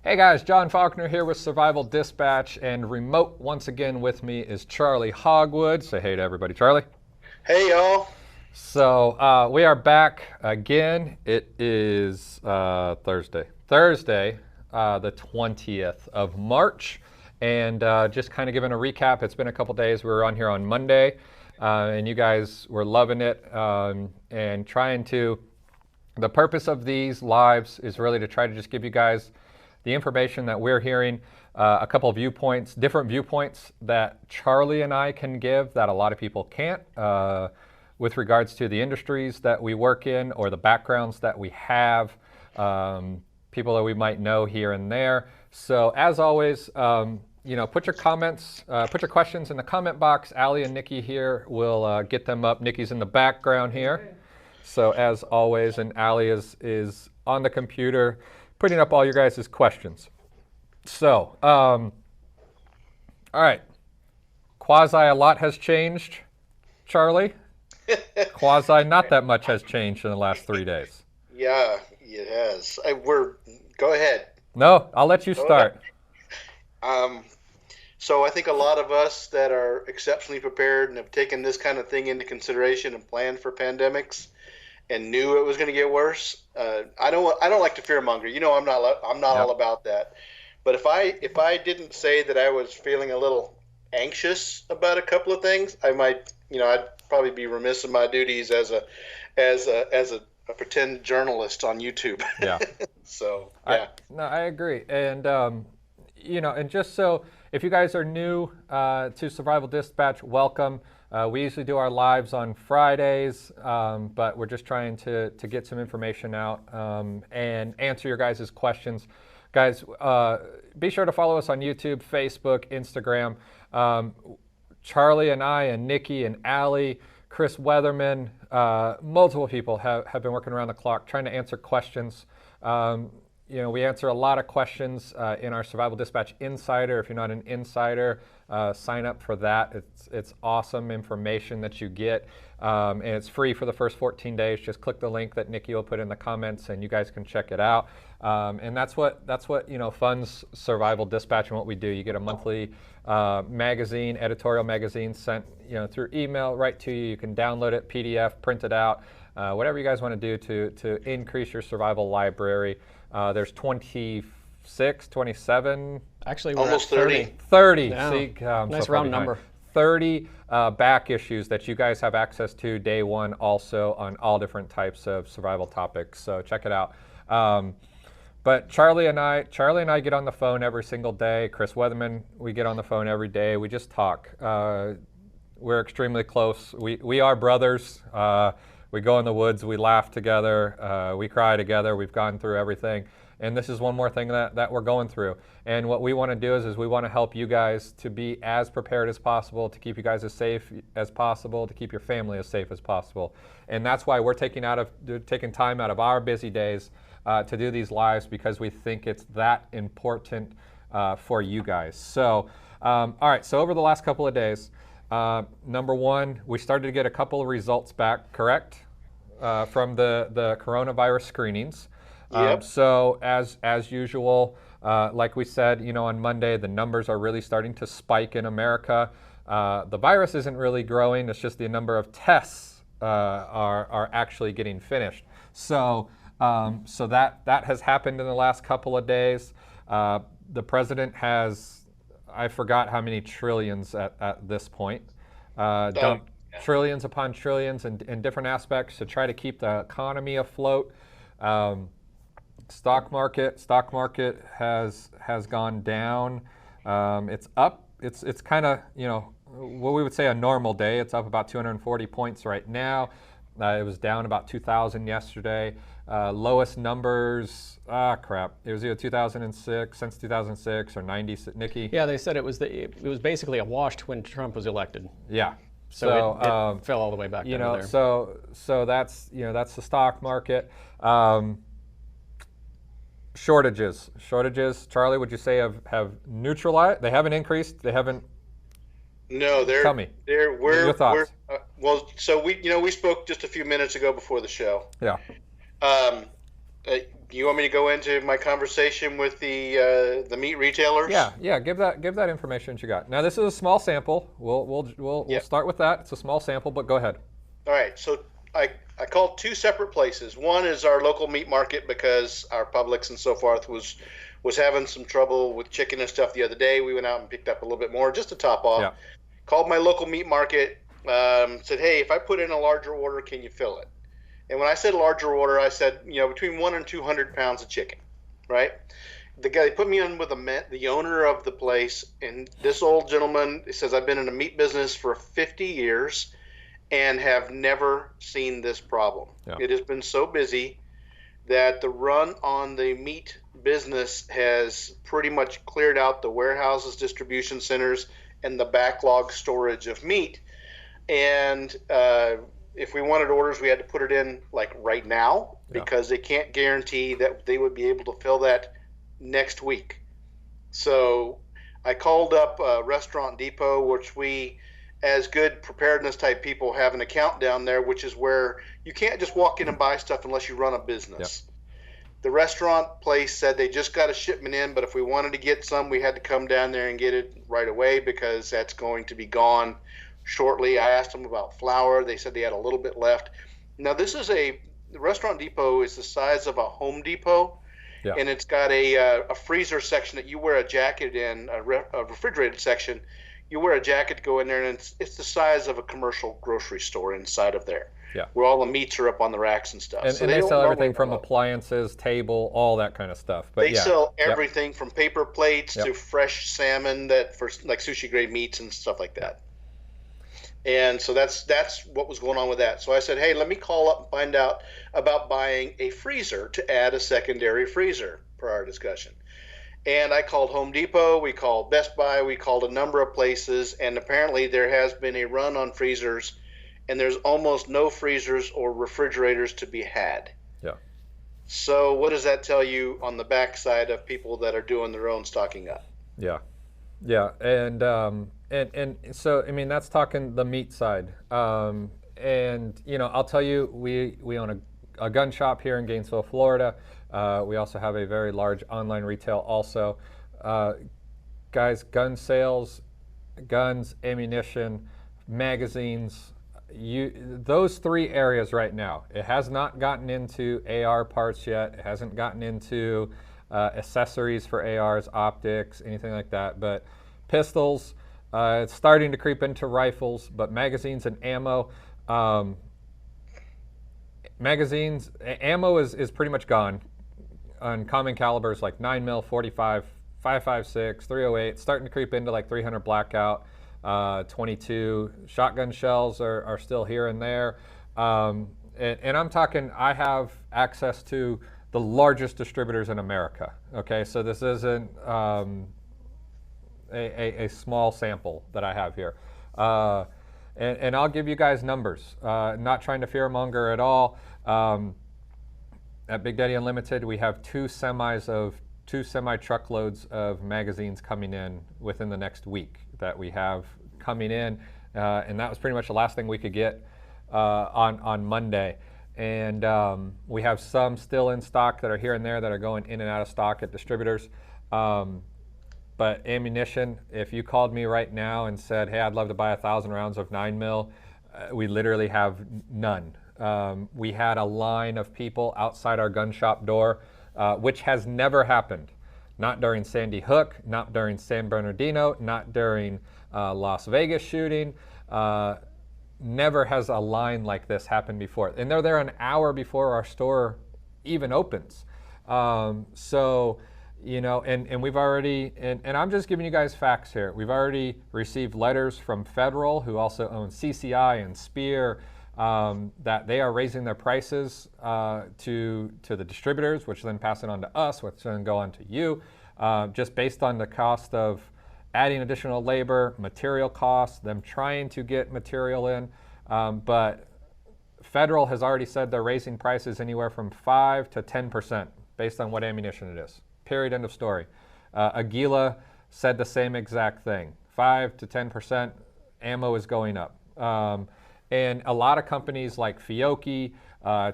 Hey guys, John Faulkner here with Survival Dispatch, and remote once again with me is Charlie Hogwood. Say hey to everybody, Charlie. Hey y'all. So we are back again. It is Thursday, the 20th of March, and just kind of giving a recap. It's been a couple days. We were on here on Monday, and you guys were loving it and trying to. The purpose of these lives is really to try to just give you guys the information that we're hearing, a couple of viewpoints, different viewpoints that Charlie and I can give that a lot of people can't, with regards to the industries that we work in or the backgrounds that we have, people that we might know here and there. So as always, put your comments, put your questions in the comment box. Allie and Nikki here will get them up. Nikki's in the background here. So as always, and Allie is on the computer putting up all your guys' questions. So, all right. Quasi a lot has changed, Charlie. Quasi not that much has changed in the last 3 days. Yeah, it has. Go ahead. No, I'll let you start. So I think a lot of us that are exceptionally prepared and have taken this kind of thing into consideration and planned for pandemics and knew it was going to get worse. I don't like to fearmonger. I'm not all about that. But if I didn't say that I was feeling a little anxious about a couple of things, I'd probably be remiss in my duties as a pretend journalist on YouTube. Yeah. So yeah. I agree. And and just so if you guys are new to Survival Dispatch, welcome. We usually do our lives on Fridays, but we're just trying to get some information out and answer your guys' questions. Guys, be sure to follow us on YouTube, Facebook, Instagram. Charlie and I and Nikki and Allie, Chris Weatherman, multiple people have been working around the clock trying to answer questions. We answer a lot of questions in our Survival Dispatch Insider. If you're not an insider, sign up for that. It's awesome information that you get, and it's free for the first 14 days. Just click the link that Nikki will put in the comments, and you guys can check it out. And that's what funds Survival Dispatch and what we do. You get a monthly magazine, editorial magazine sent through email right to you. You can download it, PDF, print it out, whatever you guys want to do to increase your survival library. There's 26, 27. Actually, we're almost 30. 30. Yeah. See, nice round number. 30 back issues that you guys have access to day one, also on all different types of survival topics. So check it out. But Charlie and I get on the phone every single day. Chris Weatherman, we get on the phone every day. We just talk. We're extremely close. We are brothers. We go in the woods, we laugh together, we cry together, we've gone through everything. And this is one more thing that we're going through. And what we want to do is we want to help you guys to be as prepared as possible, to keep you guys as safe as possible, to keep your family as safe as possible. And that's why we're taking time out of our busy days to do these lives, because we think it's that important for you guys. So, all right, so over the last couple of days, number one, we started to get a couple of results back, correct? From the coronavirus screenings. Yep. So as usual, like we said, on Monday, the numbers are really starting to spike in America. The virus isn't really growing. It's just the number of tests are actually getting finished. So that has happened in the last couple of days. The president has, I forgot how many trillions at this point, dumped trillions upon trillions in different aspects to try to keep the economy afloat. Stock market has gone down. It's up. It's kind of what we would say a normal day. It's up about 240 points right now. It was down about 2,000 yesterday. Lowest numbers, it was either 2006, since 2006, or 90, Nikki? Yeah, they said it was basically a wash when Trump was elected. Yeah. So it fell all the way back down there. So that's the stock market. Shortages. Charlie, would you say have neutralized? They haven't increased. They haven't. No, Tell me. Your thoughts. So we spoke just a few minutes ago before the show. Yeah. You want me to go into my conversation with the meat retailers? Yeah. Give that information that you got. Now this is a small sample. We'll start with that. It's a small sample, but go ahead. All right. So I called two separate places. One is our local meat market because our Publix and so forth was having some trouble with chicken and stuff the other day. We went out and picked up a little bit more just to top off. Yeah. Called my local meat market. Said, hey, if I put in a larger order, can you fill it? And when I said larger order, I said, between 1 and 200 pounds of chicken, right? The guy put me on with the owner of the place, and this old gentleman says, I've been in the meat business for 50 years and have never seen this problem. Yeah. It has been so busy that the run on the meat business has pretty much cleared out the warehouses, distribution centers, and the backlog storage of meat. And if we wanted orders, we had to put it in like right now because they can't guarantee that they would be able to fill that next week. So I called up Restaurant Depot, which we, as good preparedness type people, have an account down there, which is where you can't just walk in and buy stuff unless you run a business. Yep. The restaurant place said they just got a shipment in, but if we wanted to get some, we had to come down there and get it right away because that's going to be gone shortly. I asked them about flour. They said they had a little bit left. Now, the Restaurant Depot is the size of a Home Depot, and it's got a freezer section that you wear a jacket in, a refrigerated section. You wear a jacket to go in there, and it's the size of a commercial grocery store inside of there, where all the meats are up on the racks and stuff. And they sell everything from appliances, table, all that kind of stuff. But they sell everything from paper plates to fresh salmon for like sushi grade meats and stuff like that. And so that's what was going on with that. So I said, hey, let me call up and find out about buying a freezer to add a secondary freezer per our discussion. And I called Home Depot, we called Best Buy, we called a number of places, and apparently there has been a run on freezers, and there's almost no freezers or refrigerators to be had. Yeah. So what does that tell you on the backside of people that are doing their own stocking up? Yeah. And so, I mean, that's talking the meat side. And, I'll tell you, we own a gun shop here in Gainesville, Florida. We also have a very large online retail also. Guys, gun sales, guns, ammunition, magazines, those three areas right now. It has not gotten into AR parts yet. It hasn't gotten into accessories for ARs, optics, anything like that. But pistols, it's starting to creep into rifles, but magazines and ammo. Ammo is pretty much gone on common calibers like 9mm, 45, 5.56, 308, starting to creep into like 300 blackout, 22. Shotgun shells are still here and there. And I'm talking, I have access to the largest distributors in America. Okay, so this isn't a small sample that I have here. And I'll give you guys numbers, not trying to fearmonger at all. At Big Daddy Unlimited, we have two semi truckloads of magazines coming in within the next week that we have coming in. And that was pretty much the last thing we could get on Monday. And we have some still in stock that are here and there that are going in and out of stock at distributors. But ammunition, if you called me right now and said, hey, I'd love to buy 1,000 rounds of 9mm, we literally have none. We had a line of people outside our gun shop door, which has never happened. Not during Sandy Hook, not during San Bernardino, not during Las Vegas shooting. Never has a line like this happened before. And they're there an hour before our store even opens. And we've already, and I'm just giving you guys facts here. We've already received letters from Federal, who also owns CCI and Spear, that they are raising their prices to the distributors, which then pass it on to us, which then go on to you, just based on the cost of adding additional labor, material costs, them trying to get material in. But Federal has already said they're raising prices anywhere from 5 to 10% based on what ammunition it is. Period, end of story. Aguila said the same exact thing. 5 to 10% ammo is going up. And a lot of companies like Fiocchi,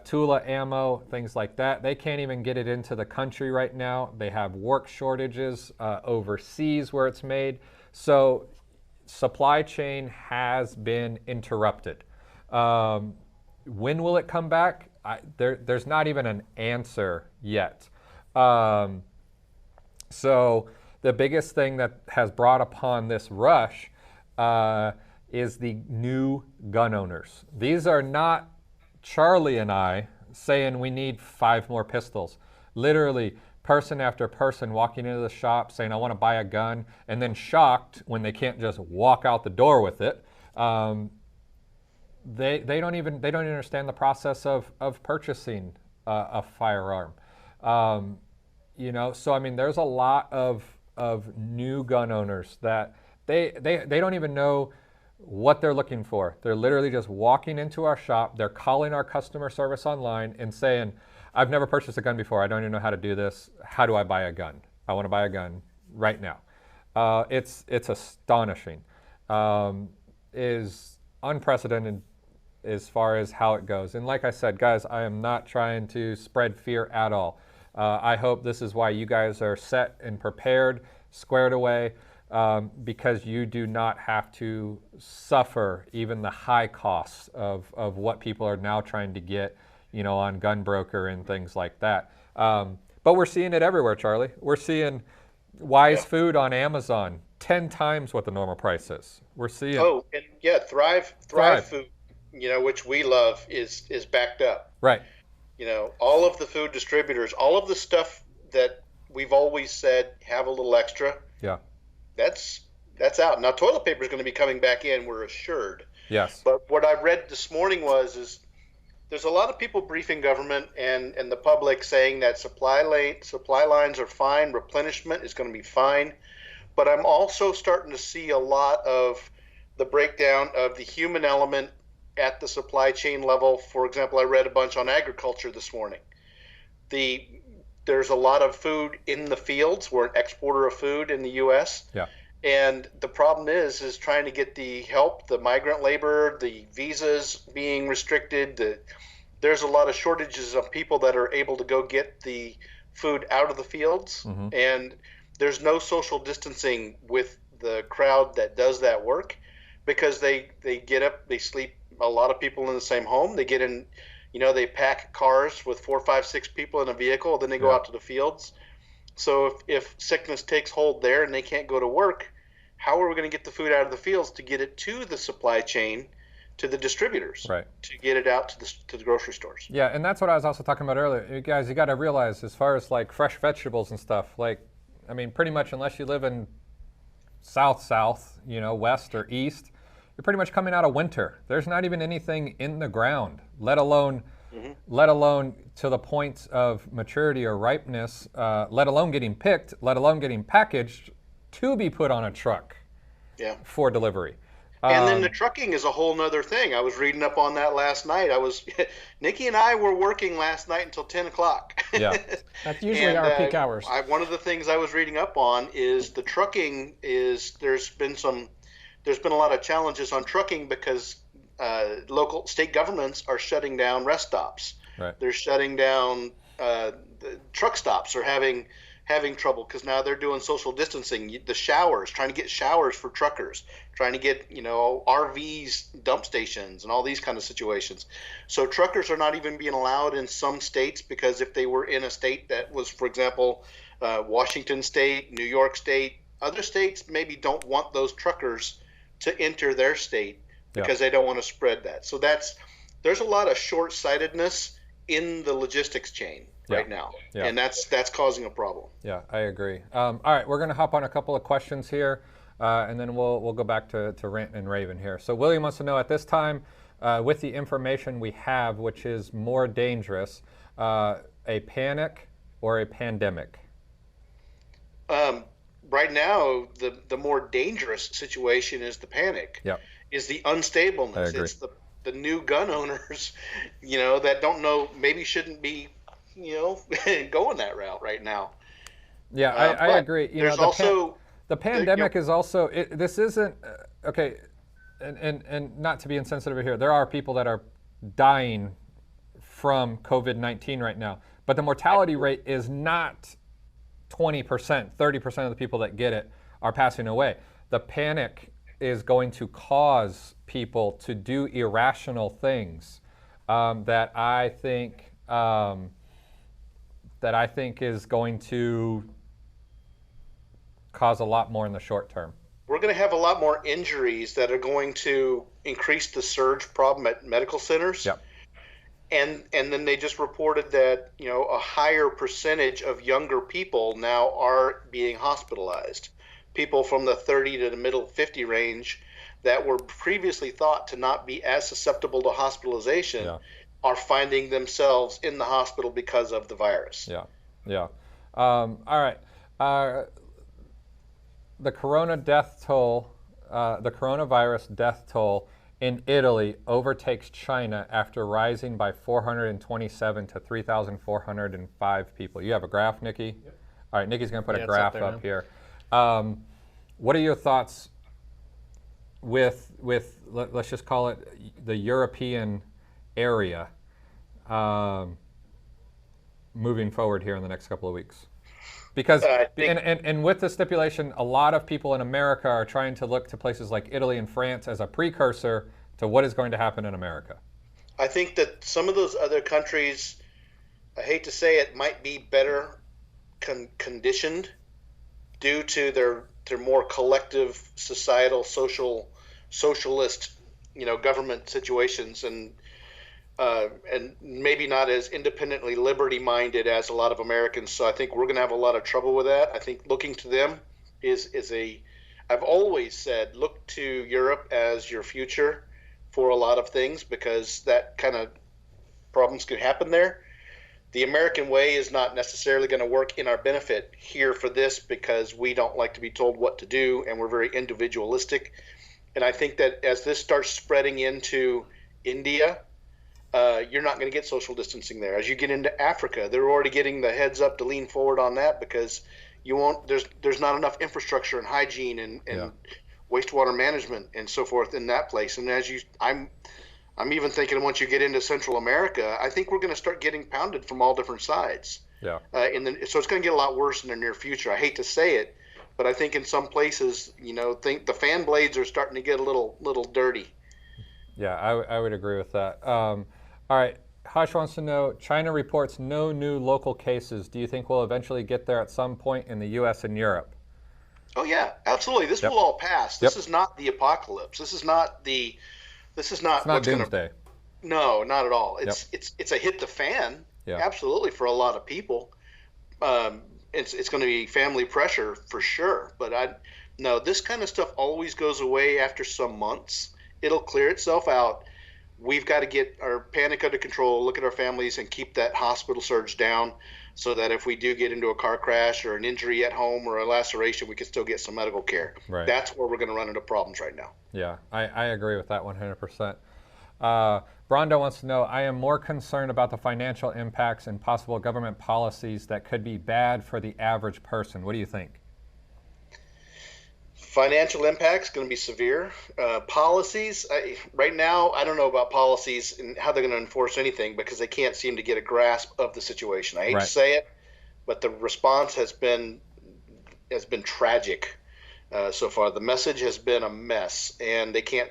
Tula Ammo, things like that, they can't even get it into the country right now. They have work shortages overseas where it's made. So supply chain has been interrupted. When will it come back? There's not even an answer yet. So the biggest thing that has brought upon this rush is the new gun owners. These are not Charlie and I saying we need 5 more pistols. Literally, person after person walking into the shop saying, I want to buy a gun, and then shocked when they can't just walk out the door with it. They don't understand the process of purchasing a firearm. So I mean, there's a lot of new gun owners that they don't even know what they're looking for. They're literally just walking into our shop. They're calling our customer service online and saying, I've never purchased a gun before. I don't even know how to do this. How do I buy a gun? I want to buy a gun right now. It's astonishing. Is unprecedented as far as how it goes. And like I said, guys, I am not trying to spread fear at all. I hope this is why you guys are set and prepared, squared away, because you do not have to suffer even the high costs of what people are now trying to get, on Gunbroker and things like that. But we're seeing it everywhere, Charlie. We're seeing Wise Food on Amazon 10 times what the normal price is. We're seeing. Oh, and yeah, Thrive Food, which we love, is backed up. Right. All of the food distributors, all of the stuff that we've always said have a little extra. Yeah. That's out. Now, toilet paper is going to be coming back in, we're assured. Yes. But what I read this morning is there's a lot of people briefing government and the public saying that supply lines are fine, replenishment is going to be fine. But I'm also starting to see a lot of the breakdown of the human element at the supply chain level. For example, I read a bunch on agriculture this morning. There's a lot of food in the fields. We're an exporter of food in the U.S. Yeah. And the problem is trying to get the help, the migrant labor, the visas being restricted. There's a lot of shortages of people that are able to go get the food out of the fields. Mm-hmm. And there's no social distancing with the crowd that does that work, because they get up, they sleep, a lot of people in the same home. They get in, they pack cars with 4, 5, 6 people in a vehicle, then they go out to the fields. So if sickness takes hold there and they can't go to work, how are we going to get the food out of the fields to get it to the supply chain, to the distributors, right, to get it out to the grocery stores? Yeah, and that's what I was also talking about earlier. You guys, you got to realize, as far as like fresh vegetables and stuff, pretty much unless you live in south, west or east, you're pretty much coming out of winter. There's not even anything in the ground, let alone to the point of maturity or ripeness, let alone getting picked, let alone getting packaged to be put on a truck for delivery. And then the trucking is a whole nother thing. I was reading up on that last night. Nikki and I were working last night until 10 o'clock. Yeah. That's usually our peak hours. One of the things I was reading up on is the trucking there's been a lot of challenges on trucking because local state governments are shutting down rest stops. Right. They're shutting down the truck stops are having trouble because now they're doing social distancing. The showers, trying to get showers for truckers, trying to get RVs, dump stations, and all these kind of situations. So truckers are not even being allowed in some states, because if they were in a state that was, for example, Washington State, New York State, other states maybe don't want those truckers to enter their state because they don't want to spread that. So there's a lot of short-sightedness in the logistics chain right now, and that's causing a problem. Yeah, I agree. All right, we're going to hop on a couple of questions here, and then we'll go back to Rant and Raven here. So William wants to know, at this time, with the information we have, which is more dangerous, a panic or a pandemic? Right now, the more dangerous situation is the panic. Yep. Is the unstableness. I agree. It's the new gun owners, that don't know, maybe shouldn't be, going that route right now. Yeah, I agree. There's also the pandemic is also. This isn't okay. and not to be insensitive here, there are people that are dying from COVID-19 right now, but the mortality rate is not 20%, 30% of the people that get it are passing away. The panic is going to cause people to do irrational things that I think is going to cause a lot more in the short term. We're going to have a lot more injuries that are going to increase the surge problem at medical centers. Yep. And then they just reported that, a higher percentage of younger people now are being hospitalized. People from the 30 to the middle 50 range that were previously thought to not be as susceptible to hospitalization are finding themselves in the hospital because of the virus. Yeah. All right. The coronavirus death toll in Italy overtakes China after rising by 427 to 3,405 people. You have a graph, Nikki? Yep. All right, Nikki's going to put a graph up here. What are your thoughts with let's just call it the European area moving forward here in the next couple of weeks? Because and with the stipulation, a lot of people in America are trying to look to places like Italy and France as a precursor to what is going to happen in America. I think that some of those other countries, I hate to say it, might be better conditioned due to their more collective societal socialist government situations, and maybe not as independently liberty-minded as a lot of Americans. So I think we're going to have a lot of trouble with that. I think looking to them I've always said, look to Europe as your future for a lot of things, because that kind of problems could happen there. The American way is not necessarily going to work in our benefit here for this, because we don't like to be told what to do, and we're very individualistic. And I think that as this starts spreading into India, you're not going to get social distancing there. As you get into Africa, they're already getting the heads up to lean forward on that, because there's not enough infrastructure and hygiene and wastewater management and so forth in that place. And I'm even thinking once you get into Central America, I think we're going to start getting pounded from all different sides. Yeah. So it's going to get a lot worse in the near future. I hate to say it, but I think in some places, think the fan blades are starting to get a little dirty. Yeah, I would agree with that. All right, Hush wants to know, China reports no new local cases. Do you think we'll eventually get there at some point in the U.S. and Europe? Oh yeah, absolutely. This will all pass. This is not the apocalypse. This is not what's doomsday. No, not at all. It's a hit the fan. Yeah. Absolutely, for a lot of people. It's going to be family pressure for sure. But this kind of stuff always goes away after some months. It'll clear itself out. We've got to get our panic under control, look at our families, and keep that hospital surge down, so that if we do get into a car crash or an injury at home or a laceration, we can still get some medical care. Right. That's where we're going to run into problems right now. Yeah, I agree with that 100%. Brondo wants to know, I am more concerned about the financial impacts and possible government policies that could be bad for the average person. What do you think? Financial impact's going to be severe. Policies, right now, I don't know about policies and how they're going to enforce anything, because they can't seem to get a grasp of the situation. I hate to say it, but the response has been tragic so far. The message has been a mess, and they can't.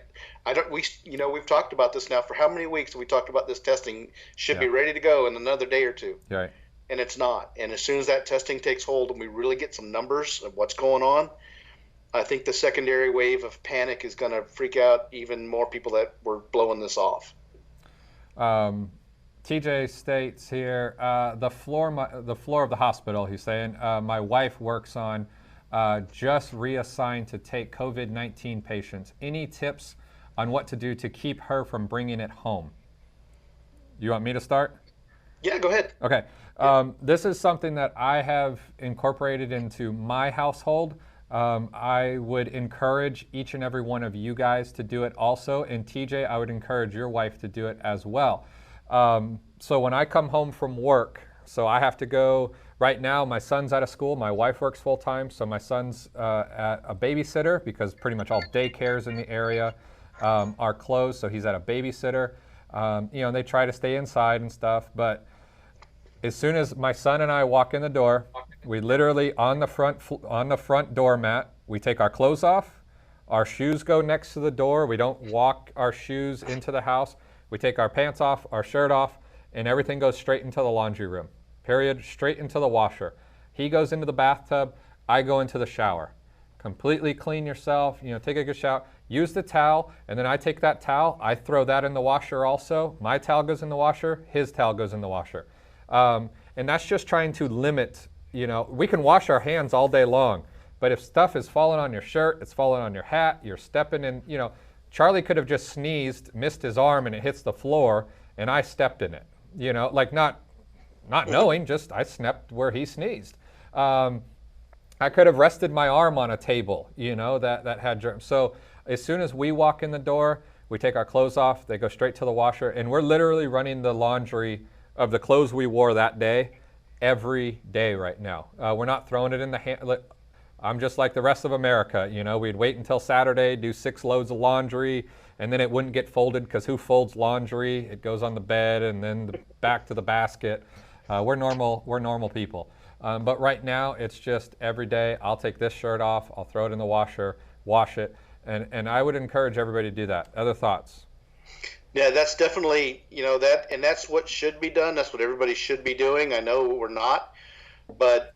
We've talked about this now for how many weeks? We talked about this testing should be ready to go in another day or two, right? And it's not. And as soon as that testing takes hold and we really get some numbers of what's going on, I think the secondary wave of panic is going to freak out even more people that were blowing this off. TJ states here, the floor of the hospital, he's saying, my wife works on, just reassigned to take COVID-19 patients. Any tips on what to do to keep her from bringing it home? You want me to start? Yeah, go ahead. Okay. This is something that I have incorporated into my household. I would encourage each and every one of you guys to do it also. And TJ, I would encourage your wife to do it as well. So when I come home from work, so I have to go, right now my son's out of school, my wife works full time, so my son's at a babysitter because pretty much all daycares in the area. are closed, so he's at a babysitter. They try to stay inside and stuff, but as soon as my son and I walk in the door, we literally on the front doormat, we take our clothes off, our shoes go next to the door. We don't walk our shoes into the house. We take our pants off, our shirt off, and everything goes straight into the laundry room. Period. Straight into the washer. He goes into the bathtub. I go into the shower. Completely clean yourself. Take a good shower. Use the towel, and then I take that towel. I throw that in the washer also. My towel goes in the washer. His towel goes in the washer. And that's just trying to limit. We can wash our hands all day long, but if stuff is falling on your shirt, it's falling on your hat, you're stepping in. Charlie could have just sneezed, missed his arm, and it hits the floor, and I stepped in it. Not knowing, just I stepped where he sneezed. I could have rested my arm on a table, that had germs. So as soon as we walk in the door, we take our clothes off, they go straight to the washer, and we're literally running the laundry of the clothes we wore that day every day right now. We're not throwing it in the hand. I'm just like the rest of America. We'd wait until Saturday, do 6 loads of laundry, and then it wouldn't get folded because who folds laundry? It goes on the bed and then back to the basket. We're normal people. But right now, it's just every day, I'll take this shirt off, I'll throw it in the washer, wash it, and I would encourage everybody to do that. Other thoughts? Yeah, that's definitely, and that's what should be done. That's what everybody should be doing. I know we're not, but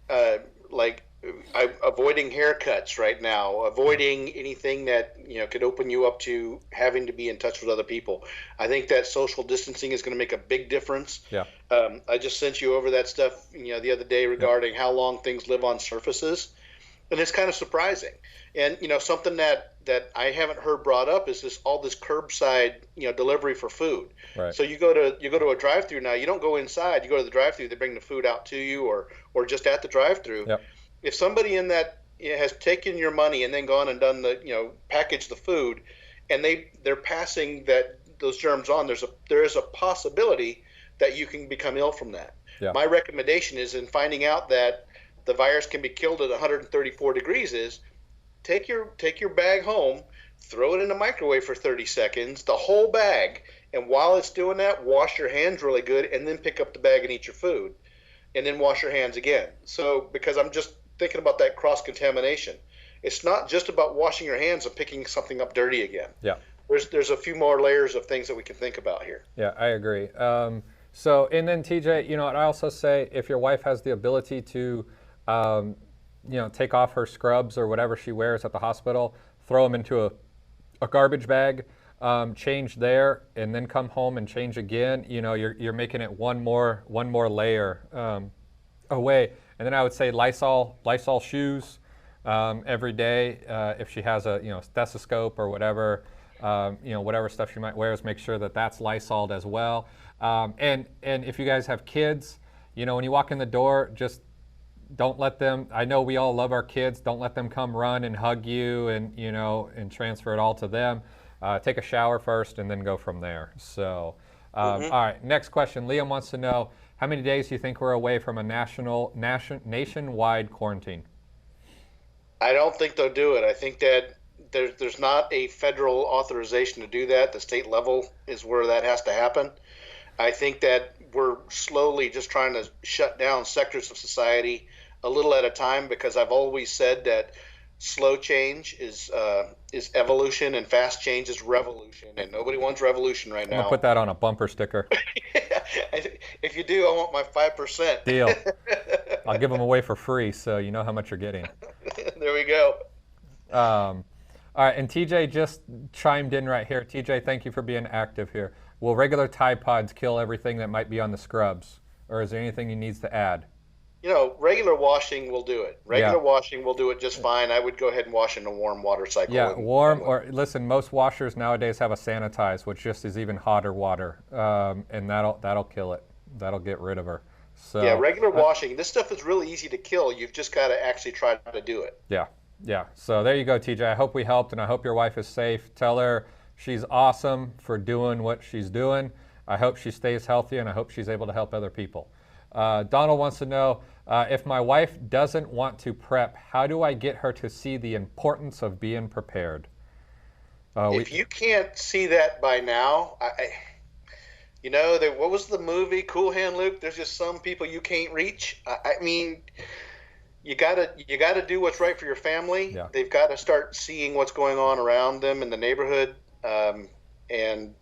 avoiding haircuts right now, avoiding anything that, could open you up to having to be in touch with other people. I think that social distancing is going to make a big difference. Yeah. I just sent you over that stuff, the other day regarding how long things live on surfaces. And it's kind of surprising. And, something that I haven't heard brought up is all this curbside, delivery for food. Right. So you go to a drive-through now. You don't go inside. You go to the drive-through. They bring the food out to you, or just at the drive-through. Yep. If somebody in that has taken your money and then gone and done packaged the food, and they're passing those germs on, there is a possibility that you can become ill from that. Yeah. My recommendation is, in finding out that the virus can be killed at 134 degrees, is take your bag home, throw it in the microwave for 30 seconds, the whole bag, and while it's doing that, wash your hands really good, and then pick up the bag and eat your food, and then wash your hands again. So, because I'm just thinking about that cross-contamination. It's not just about washing your hands and picking something up dirty again. Yeah. There's a few more layers of things that we can think about here. Yeah, I agree. And then TJ, I also say if your wife has the ability to, take off her scrubs or whatever she wears at the hospital, throw them into a garbage bag, change there, and then come home and change again. You're making it one more layer away. And then I would say Lysol shoes every day. If she has a stethoscope or whatever, whatever stuff she might wear, is make sure that that's Lysoled as well. And if you guys have kids, when you walk in the door, just don't let them. I know we all love our kids. Don't let them come run and hug you and transfer it all to them. Take a shower first and then go from there. So, all right. Next question. Liam wants to know, how many days do you think we're away from a nationwide quarantine? I don't think they'll do it. I think that there's not a federal authorization to do that. The state level is where that has to happen. I think that we're slowly just trying to shut down sectors of society a little at a time, because I've always said that slow change is evolution and fast change is revolution, and nobody wants revolution right now. I'm gonna put that on a bumper sticker. If you do, I want my 5%. Deal. I'll give them away for free, so you know how much you're getting. There we go. All right, and TJ just chimed in right here. TJ, thank you for being active here. Will regular Tide Pods kill everything that might be on the scrubs, or is there anything he needs to add? Regular washing will do it. Regular washing will do it just fine. I would go ahead and wash in a warm water cycle. Yeah, warm, or listen, most washers nowadays have a sanitize, which just is even hotter water, and that'll kill it. That'll get rid of her. So yeah, regular washing. This stuff is really easy to kill. You've just got to actually try to do it. Yeah. So there you go, TJ. I hope we helped, and I hope your wife is safe. Tell her she's awesome for doing what she's doing. I hope she stays healthy, and I hope she's able to help other people. Donald wants to know, if my wife doesn't want to prep, how do I get her to see the importance of being prepared? If you can't see that by now, what was the movie Cool Hand Luke? There's just some people you can't reach. I mean, you gotta do what's right for your family. Yeah. They've got to start seeing what's going on around them in the neighborhood, and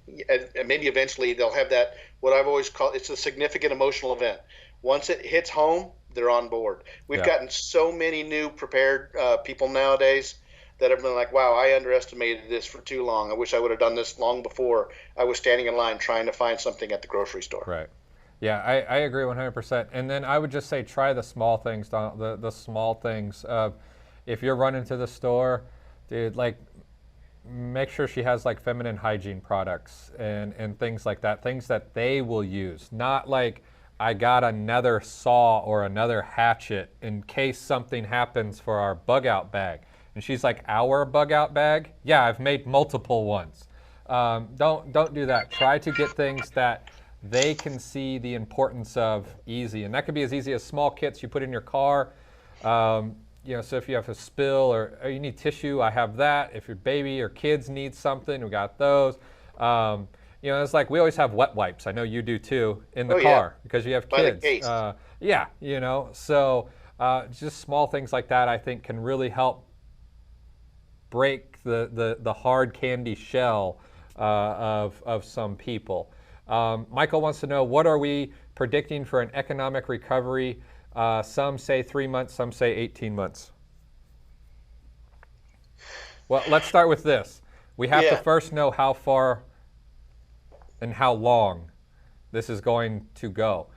maybe eventually they'll have that. What I've always called it's a significant emotional event. Once it hits home, they're on board. We've Yeah. gotten so many new prepared people nowadays that have been like, wow, I underestimated this for too long. I wish I would have done this long before I was standing in line trying to find something at the grocery store. Right. Yeah, I agree 100%. And then I would just say try the small things, the small things. If you're running to the store, dude, like make sure she has like feminine hygiene products and things like that, things that they will use. Not like I got another saw or another hatchet in case something happens for our bug out bag. And she's like, our bug out bag? Yeah, I've made multiple ones. Don't do that. Try to get things that they can see the importance of easy. And that could be as easy as small kits you put in your car. So if you have a spill or you need tissue, I have that. If your baby or kids need something, we got those. It's like we always have wet wipes. I know you do too in the car because you have By the kids. case. So just small things like that I think can really help break the hard candy shell of some people. Michael wants to know, what are we predicting for an economic recovery? Some say 3 months, some say 18 months. Well, let's start with this. We have to first know how far and how long this is going to go.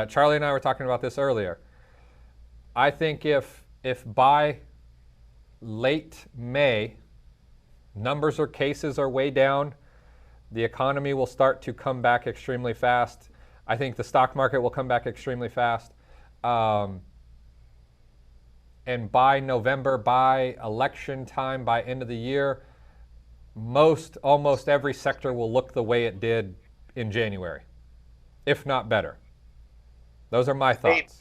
Charlie and I were talking about this earlier. I think if by late May, numbers or cases are way down, the economy will start to come back extremely fast. I think the stock market will come back extremely fast. And by November, by election time, by end of the year, almost every sector will look the way it did in January, if not better. Those are my thoughts.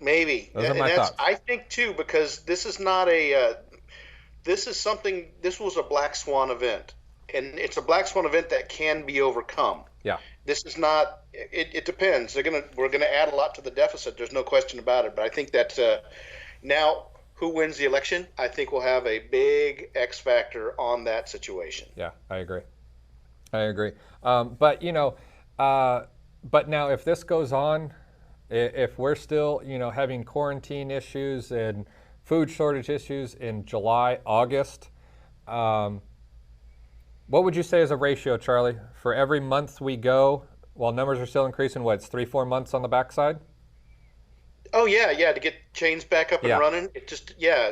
Maybe. Those are my thoughts. I think too, because this is not this was a black swan event, and it's a black swan event that can be overcome. Yeah. This is not. It depends. We're gonna add a lot to the deficit. There's no question about it. But I think that now, who wins the election, I think will have a big X factor on that situation. Yeah, I agree. But now if this goes on, if we're still having quarantine issues and food shortage issues in July, August, what would you say is a ratio, Charlie, for every month we go while numbers are still increasing? It's 3-4 months on the backside? Oh yeah, to get chains back up and running.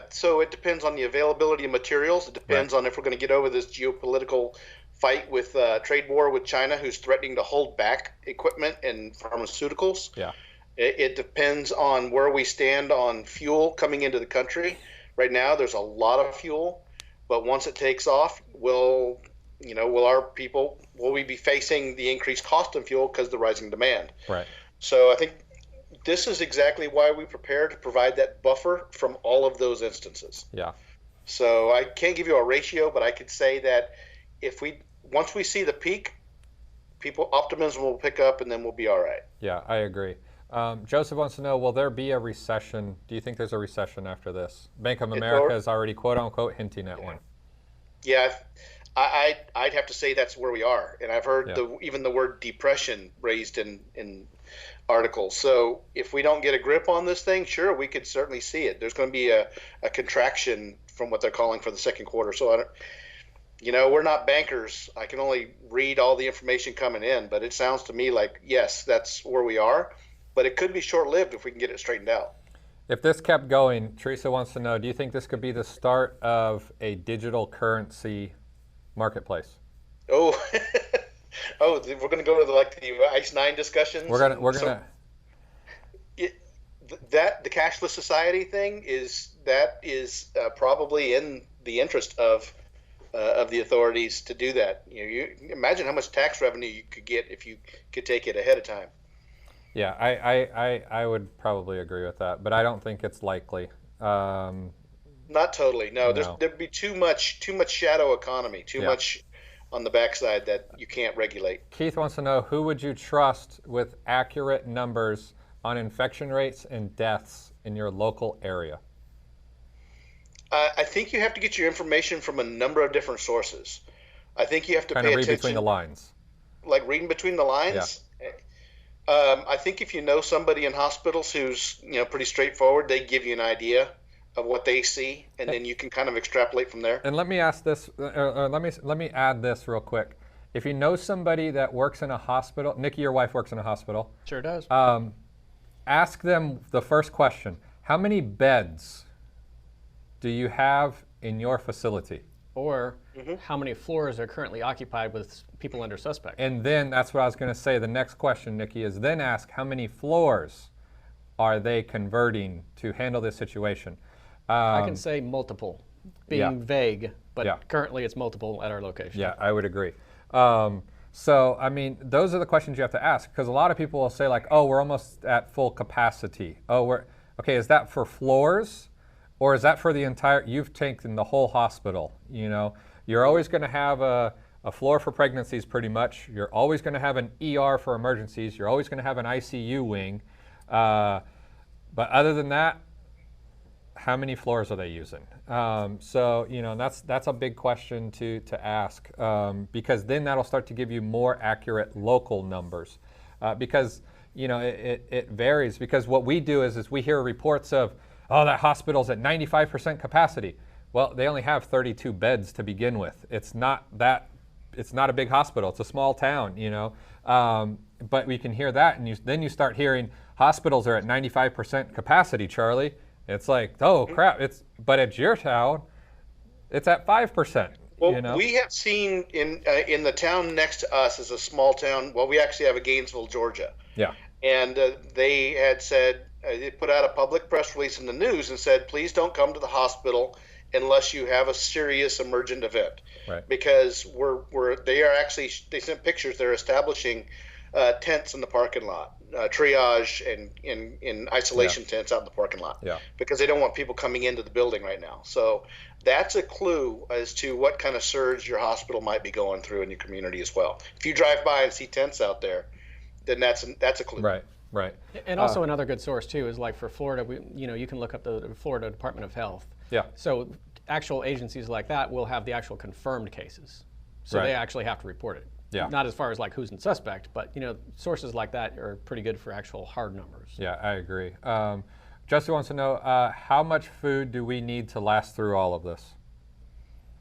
So it depends on the availability of materials. It depends on if we're going to get over this geopolitical fight with trade war with China, who's threatening to hold back equipment and pharmaceuticals. Yeah. It depends on where we stand on fuel coming into the country. Right now, there's a lot of fuel, but once it takes off, will we be facing the increased cost of fuel because of the rising demand? Right. So I think this is exactly why we prepare to provide that buffer from all of those instances. Yeah. So I can't give you a ratio, but I could say that once we see the peak, optimism will pick up, and then we'll be all right. Yeah, I agree. Joseph wants to know, will there be a recession? Do you think there's a recession after this? Bank of America is already quote unquote hinting at one. Yeah, I'd have to say that's where we are, and I've heard even the word depression raised in articles. So if we don't get a grip on this thing, sure, we could certainly see it. There's going to be a contraction from what they're calling for the second quarter. So we're not bankers. I can only read all the information coming in, but it sounds to me like, yes, that's where we are, but it could be short-lived if we can get it straightened out. If this kept going, Teresa wants to know, do you think this could be the start of a digital currency marketplace? Oh, we're going to go to the ICE 9 discussions. We're gonna. The cashless society thing is probably in the interest of the authorities to do that. You imagine how much tax revenue you could get if you could take it ahead of time. Yeah, I would probably agree with that, but I don't think it's likely. No, Not totally. No, No. there'd be too much shadow economy, too Yeah. much on the backside that you can't regulate. Keith wants to know, who would you trust with accurate numbers on infection rates and deaths in your local area? I think you have to get your information from a number of different sources. I think you have to Kind pay of read attention, between the lines. like reading between the lines. I think if you know somebody in hospitals who's pretty straightforward, they give you an idea of what they see, and then you can kind of extrapolate from there. And let me ask this, let me add this real quick. If you know somebody that works in a hospital, Nikki, your wife works in a hospital. Sure does. Ask them the first question: how many beds do you have in your facility? Or how many floors are currently occupied with people under suspect? And then that's what I was going to say. The next question, Nikki, is then ask how many floors are they converting to handle this situation? I can say multiple, being vague, but Yeah. currently it's multiple at our location. Yeah, I would agree. So, I mean, those are the questions you have to ask, because a lot of people will say like, oh, we're almost at full capacity. Oh, okay, is that for floors? Or is that for the entire, you've taken the whole hospital, You're always going to have a floor for pregnancies pretty much. You're always going to have an ER for emergencies. You're always going to have an ICU wing. But other than that, how many floors are they using? So, that's a big question to ask, because then that'll start to give you more accurate local numbers. Because, it varies, because what we do is we hear reports of, oh, that hospital's at 95% capacity. Well, they only have 32 beds to begin with. It's not a big hospital. It's a small town, but we can hear that, and then you start hearing hospitals are at 95% capacity, Charlie. It's like, oh crap! But at your town, it's at 5%. Well, we have seen in the town next to us is a small town. Well, we actually have a Gainesville, Georgia. Yeah. And they had said, they put out a public press release in the news and said, please don't come to the hospital unless you have a serious emergent event. Right. Because they sent pictures. They're establishing tents in the parking lot, triage and in isolation tents out in the parking lot. Yeah. Because they don't want people coming into the building right now. So that's a clue as to what kind of surge your hospital might be going through in your community as well. If you drive by and see tents out there, then that's a clue. Right. Right. And also another good source too is like for Florida, you can look up the Florida Department of Health. Yeah. So actual agencies like that will have the actual confirmed cases. So Right. they actually have to report it. Yeah. Not as far as like who's in suspect, but sources like that are pretty good for actual hard numbers. Yeah, I agree. Jesse wants to know, how much food do we need to last through all of this?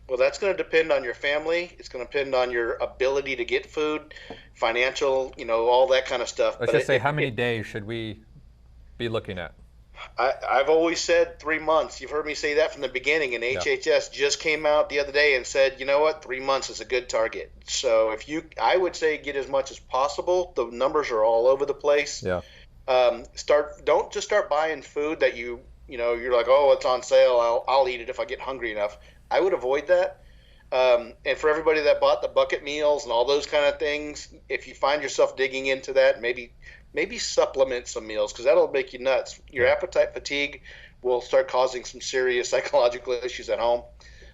Well, that's going to depend on your family. It's going to depend on your ability to get food, financial, all that kind of stuff. Let's just say, how many days should we be looking at? I've always said 3 months. You've heard me say that from the beginning, and HHS just came out the other day and said, you know what, 3 months is a good target. So I would say get as much as possible. The numbers are all over the place. Yeah. Don't just start buying food that you're like, oh, it's on sale. I'll eat it if I get hungry enough. I would avoid that. And for everybody that bought the bucket meals and all those kind of things, if you find yourself digging into that, maybe supplement some meals, because that'll make you nuts. Your appetite fatigue will start causing some serious psychological issues at home.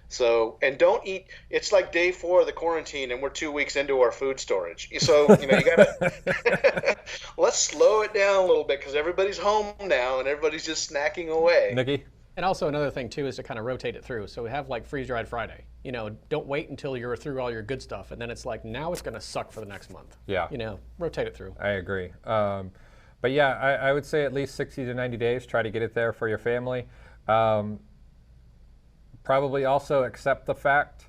So, and don't eat. It's like day 4 of the quarantine, and we're 2 weeks into our food storage. So, you gotta let's slow it down a little bit, because everybody's home now and everybody's just snacking away. Nikki? And also another thing too is to kind of rotate it through. So we have like freeze dried Friday. Don't wait until you're through all your good stuff, and then it's like now it's going to suck for the next month. Yeah. Rotate it through. I agree. But yeah, I would say at least 60 to 90 days. Try to get it there for your family. Probably also accept the fact,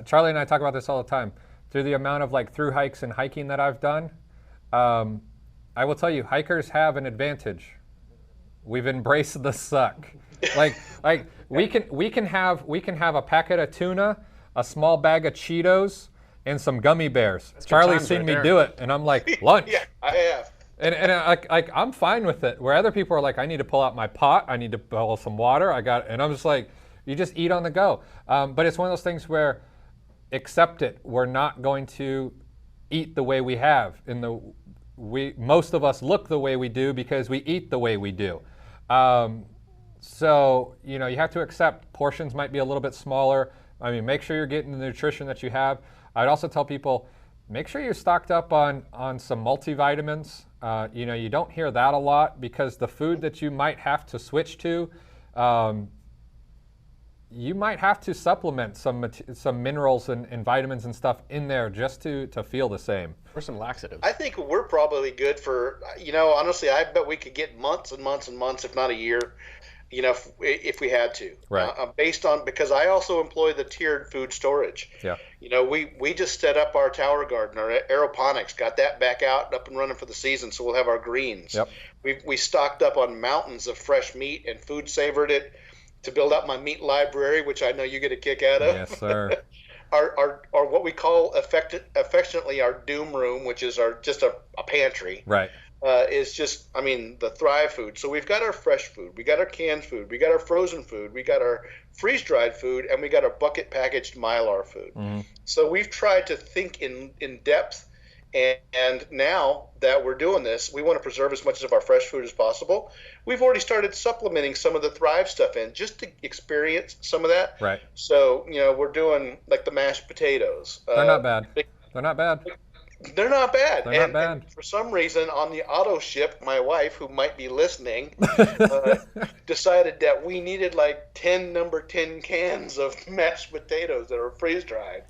Charlie and I talk about this all the time, through the amount of like through hikes and hiking that I've done, I will tell you, hikers have an advantage. We've embraced the suck. Like we can have a packet of tuna, a small bag of Cheetos, and some gummy bears. Charlie's seen me do it, and I'm like, lunch. Yeah, I have. And I'm fine with it. Where other people are like, I need to pull out my pot, I need to boil some water, and I'm just like, you just eat on the go. But it's one of those things where accept it. We're not going to eat the way we have. Most of us look the way we do because we eat the way we do. So, you have to accept portions might be a little bit smaller. I mean, make sure you're getting the nutrition that you have. I'd also tell people, make sure you're stocked up on some multivitamins. You don't hear that a lot because the food that you might have to switch to, you might have to supplement some minerals and vitamins and stuff in there just to feel the same. Or some laxatives. I think we're probably good for, honestly, I bet we could get months and months and months, if not a year, if we had to. Right. Because I also employ the tiered food storage. Yeah. We just set up our tower garden, our aeroponics, got that back out and up and running for the season, so we'll have our greens. Yep. We stocked up on mountains of fresh meat and food savored it to build up my meat library, which I know you get a kick out of. Yes, sir. our what we call affectionately our doom room, which is just a pantry. Right. Is just, the Thrive food. So we've got our fresh food, we got our canned food, we got our frozen food, we got our freeze-dried food, and we got our bucket packaged Mylar food. Mm-hmm. So we've tried to think in depth, and now that we're doing this, we want to preserve as much of our fresh food as possible. We've already started supplementing some of the Thrive stuff in just to experience some of that. Right. So, we're doing like the mashed potatoes. They're not bad. They're not bad. They're not bad. They're not bad. And for some reason, on the auto ship, my wife, who might be listening, decided that we needed like 10 number 10 cans of mashed potatoes that are freeze dried.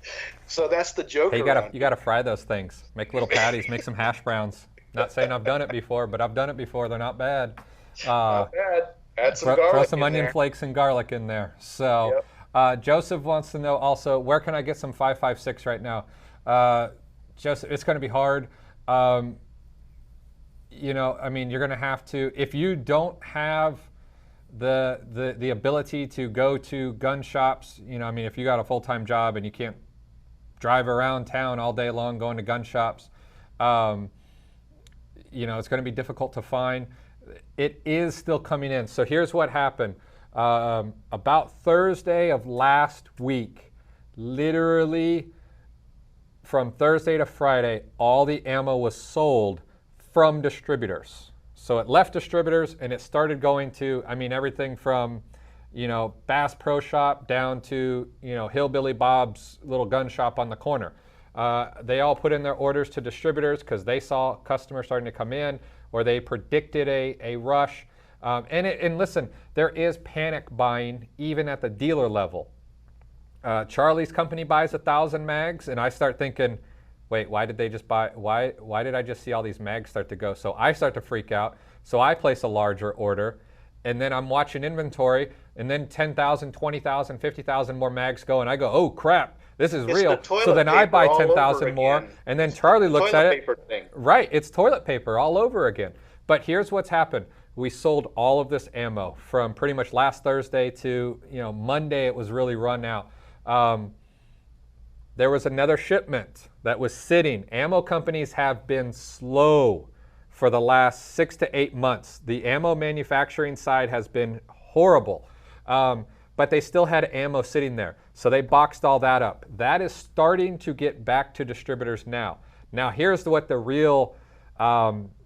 So that's the joke. Hey, you gotta fry those things. Make little patties. Make some hash browns. Not saying I've done it before, but I've done it before. They're not bad. Not bad. Add some garlic. Throw some onion flakes and garlic in there. So, Joseph wants to know also, where can I get some 556 right now? Joseph, it's going to be hard. You're going to have to, if you don't have the ability to go to gun shops, if you got a full-time job and you can't drive around town all day long going to gun shops, it's going to be difficult to find. It is still coming in. So here's what happened. About Thursday of last week, literally from Thursday to Friday, all the ammo was sold from distributors. So it left distributors and it started going to, everything from, Bass Pro Shop down to, Hillbilly Bob's little gun shop on the corner. They all put in their orders to distributors because they saw customers starting to come in, or they predicted a rush. And listen, there is panic buying even at the dealer level. Charlie's company buys 1,000 mags, and I start thinking, wait, why did they just buy? Why did I just see all these mags start to go? So I start to freak out. So I place a larger order, and then I'm watching inventory, and then 10,000, 20,000, 50,000 more mags go, and I go, oh crap, this is real. So then I buy 10,000 more, and then Charlie looks at it. Right, it's toilet paper all over again. But here's what's happened. We sold all of this ammo from pretty much last Thursday to Monday. It was really run out. There was another shipment that was sitting. Ammo companies have been slow for the last 6 to 8 months. The ammo manufacturing side has been horrible, but they still had ammo sitting there. So they boxed all that up. That is starting to get back to distributors now. Now here's what the real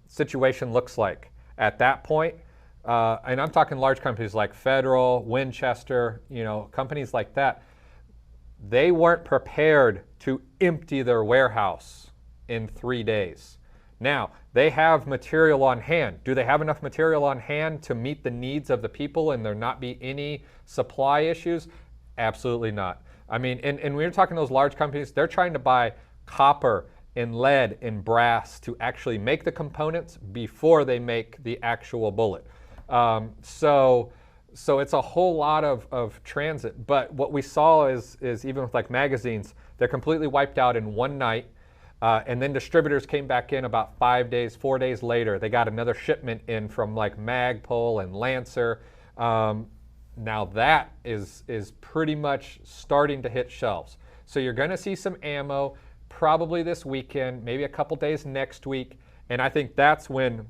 situation looks like. At that point, and I'm talking large companies like Federal, Winchester, companies like that, they weren't prepared to empty their warehouse in 3 days. Now, they have material on hand. Do they have enough material on hand to meet the needs of the people and there not be any supply issues? Absolutely not. And when you're talking those large companies, they're trying to buy copper and lead and brass to actually make the components before they make the actual bullet. So it's a whole lot of transit. But what we saw is even with like magazines, they're completely wiped out in one night. And then distributors came back in about 4 days later. They got another shipment in from like Magpul and Lancer. Now that is pretty much starting to hit shelves. So you're going to see some ammo probably this weekend, maybe a couple days next week. And I think that's when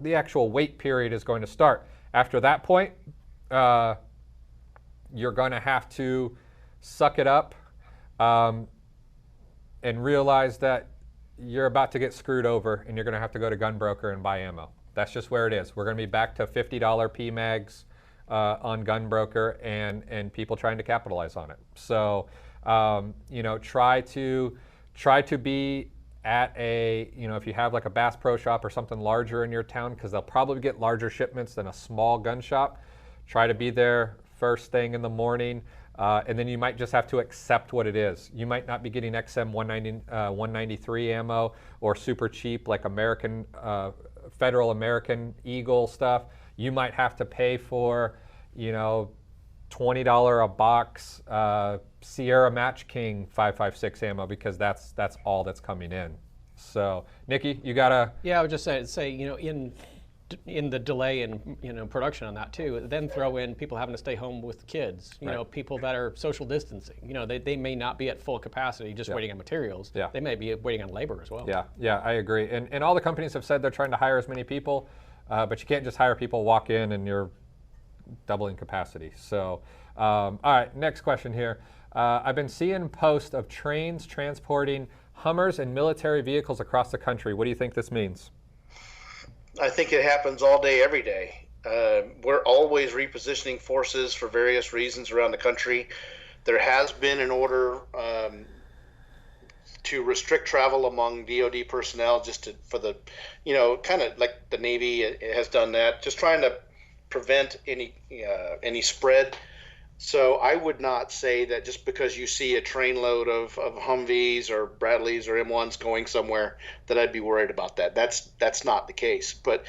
the actual wait period is going to start. After that point, you're going to have to suck it up and realize that you're about to get screwed over and you're going to have to go to Gun Broker and buy ammo. That's just where it is. We're going to be back to $50 PMags. on Gunbroker and people trying to capitalize on it. So try to be at a, if you have like a Bass Pro Shop or something larger in your town, because they'll probably get larger shipments than a small gun shop. Try to be there first thing in the morning, and then you might just have to accept what it is. You might not be getting XM 193 ammo or super cheap like Federal American Eagle stuff. You might have to pay for, $20 a box Sierra Match King 5.56 ammo, because that's all that's coming in. So, Nikki, you gotta. Yeah, I would just say in the delay in production on that too, then throw in people having to stay home with kids. People that are social distancing. They may not be at full capacity just waiting on materials. Yeah. They may be waiting on labor as well. Yeah, I agree. And all the companies have said they're trying to hire as many people, but you can't just hire people, walk in, and you're doubling capacity. So, all right, next question here. I've been seeing posts of trains transporting Hummers and military vehicles across the country. What do you think this means? I think it happens all day, every day. We're always repositioning forces for various reasons around the country. There has been an order to restrict travel among DoD personnel, for the, kind of like the Navy has done that, just trying to prevent any spread. So I would not say that just because you see a trainload of Humvees or Bradleys or M1s going somewhere that I'd be worried about that. That's not the case. But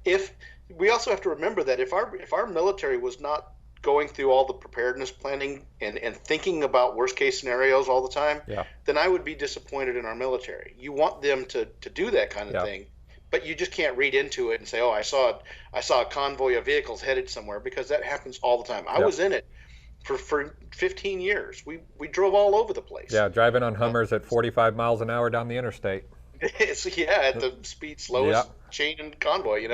if we also have to remember that if our military was not going through all the preparedness planning and thinking about worst case scenarios all the time, then I would be disappointed in our military. You want them to do that kind of thing. But you just can't read into it and say, "Oh, I saw a convoy of vehicles headed somewhere," because that happens all the time. I was in it for 15 years. We drove all over the place. Yeah, driving on Hummers at 45 miles an hour down the interstate. At the speed slowest chain in convoy.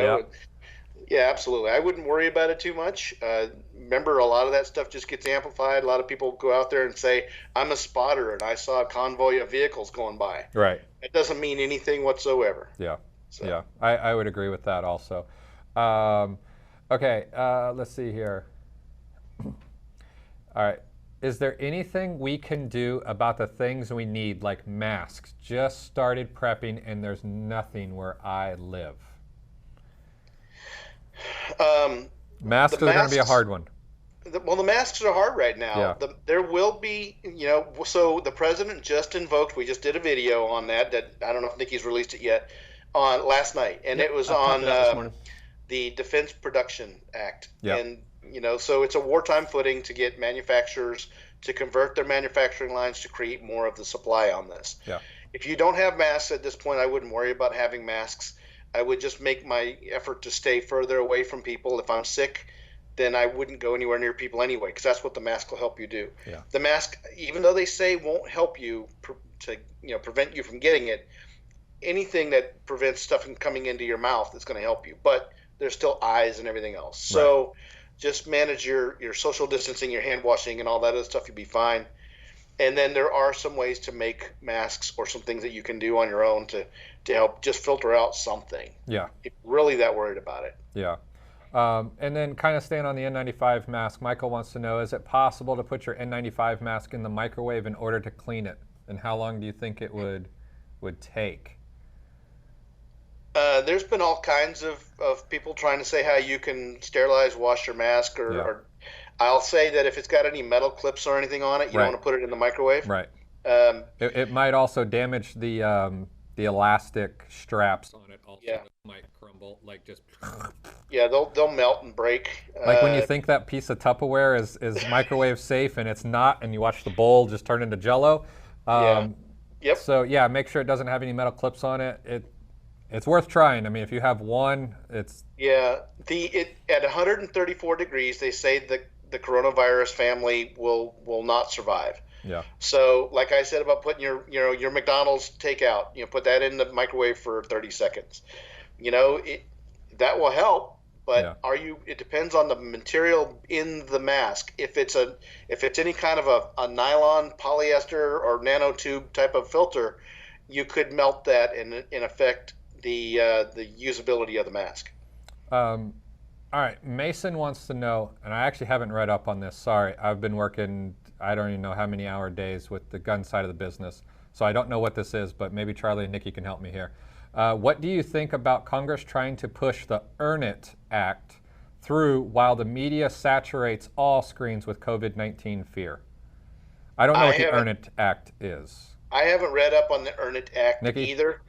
Yeah, absolutely. I wouldn't worry about it too much. Remember, a lot of that stuff just gets amplified. A lot of people go out there and say, "I'm a spotter and I saw a convoy of vehicles going by." Right. It doesn't mean anything whatsoever. Yeah. So. Yeah, I would agree with that also. Okay, let's see here. All right, is there anything we can do about the things we need, like masks? Just started prepping and there's nothing where I live. Masks are going to be a hard one. Well, the masks are hard right now. Yeah. There will be, so the president just invoked, we just did a video on that I don't know if Nikki's released it yet, on last night, and it was on the Defense Production Act. And so it's a wartime footing to get manufacturers to convert their manufacturing lines to create more of the supply on this. If you don't have masks at this point, I wouldn't worry about having masks. I would just make my effort to stay further away from people. If I'm sick, then I wouldn't go anywhere near people anyway, because that's what the mask will help you do. The mask, even though they say won't help you to prevent you from getting it, anything that prevents stuff from coming into your mouth is going to help you. But there's still eyes and everything else. So just manage your social distancing, your hand washing, and all that other stuff. You'll be fine. And then there are some ways to make masks or some things that you can do on your own to help just filter out something. If you're really that worried about it. And then kind of staying on the N95 mask, Michael wants to know, is it possible to put your N95 mask in the microwave in order to clean it? And how long do you think it would take? There's been all kinds of people trying to say how you can sterilize, wash your mask, or I'll say that if it's got any metal clips or anything on it, you don't want to put it in the microwave. It might also damage the elastic straps on it. Also, it might crumble, like just. They'll melt and break. Like when you think that piece of Tupperware is microwave safe and it's not, and you watch the bowl just turn into Jell-O. So make sure it doesn't have any metal clips on it. It's worth trying. I mean, if you have one, it's... at 134 degrees, they say the coronavirus family will not survive. So, like I said about putting your McDonald's takeout, put that in the microwave for 30 seconds. That will help, but it depends on the material in the mask. If it's any kind of a nylon, polyester, or nanotube type of filter, you could melt that and in effect the usability of the mask. All right, Mason wants to know, and I actually haven't read up on this. Sorry, I've been working, I don't even know how many hour days with the gun side of the business, so I don't know what this is, but maybe Charlie and Nikki can help me here. What do you think about Congress trying to push the Earn It Act through while the media saturates all screens with COVID-19 fear? I don't know what the Earn It Act is. I haven't read up on the Earn It Act Nikki? either.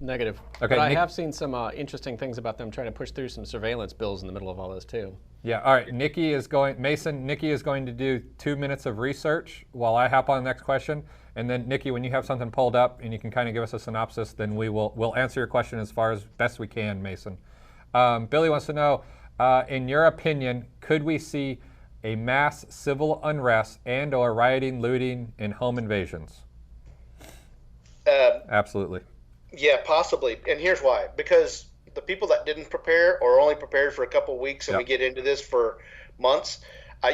Negative. Okay, But I have seen some interesting things about them trying to push through some surveillance bills in the middle of all this too. Yeah, all right, Nikki is going to do 2 minutes of research while I hop on the next question. And then Nikki, when you have something pulled up and you can kind of give us a synopsis, then we'll answer your question as far as best we can, Mason. Billy wants to know, in your opinion, could we see a mass civil unrest and or rioting, looting, and home invasions? Absolutely. Yeah, possibly. And here's why. Because the people that didn't prepare or only prepared for a couple of weeks, and we get into this for months,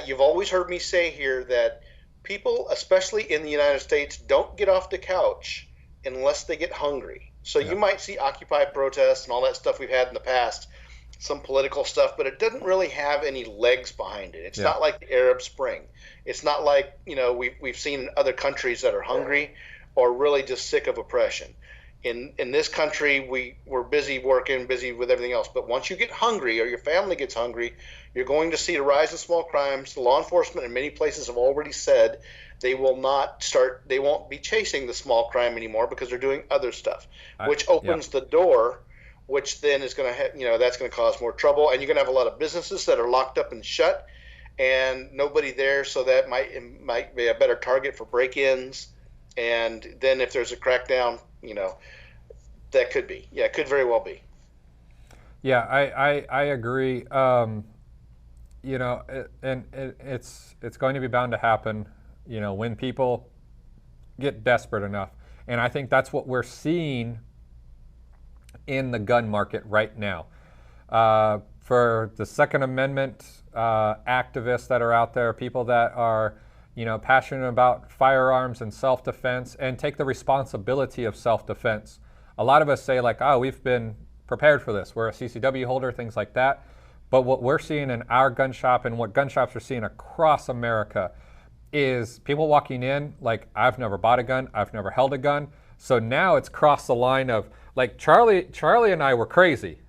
you've always heard me say here that people, especially in the United States, don't get off the couch unless they get hungry. So you might see Occupy protests and all that stuff we've had in the past, some political stuff, but it doesn't really have any legs behind it. It's not like the Arab Spring. It's not like, we've seen in other countries that are hungry or really just sick of oppression. In this country, we're busy working, busy with everything else. But once you get hungry or your family gets hungry, you're going to see a rise in small crimes. The law enforcement in many places have already said they won't be chasing the small crime anymore because they're doing other stuff, which opens the door, which then is going to that's going to cause more trouble. And you're going to have a lot of businesses that are locked up and shut and nobody there. So that might be a better target for break-ins. And then if there's a crackdown, that could be. Yeah, it could very well be. Yeah, I agree. And it's going to be bound to happen, when people get desperate enough. And I think that's what we're seeing in the gun market right now. For the Second Amendment activists that are out there, people that are passionate about firearms and self-defense and take the responsibility of self-defense. A lot of us say like, oh, we've been prepared for this. We're a CCW holder, things like that. But what we're seeing in our gun shop and what gun shops are seeing across America is people walking in like, I've never bought a gun, I've never held a gun. So now it's crossed the line of like Charlie and I were crazy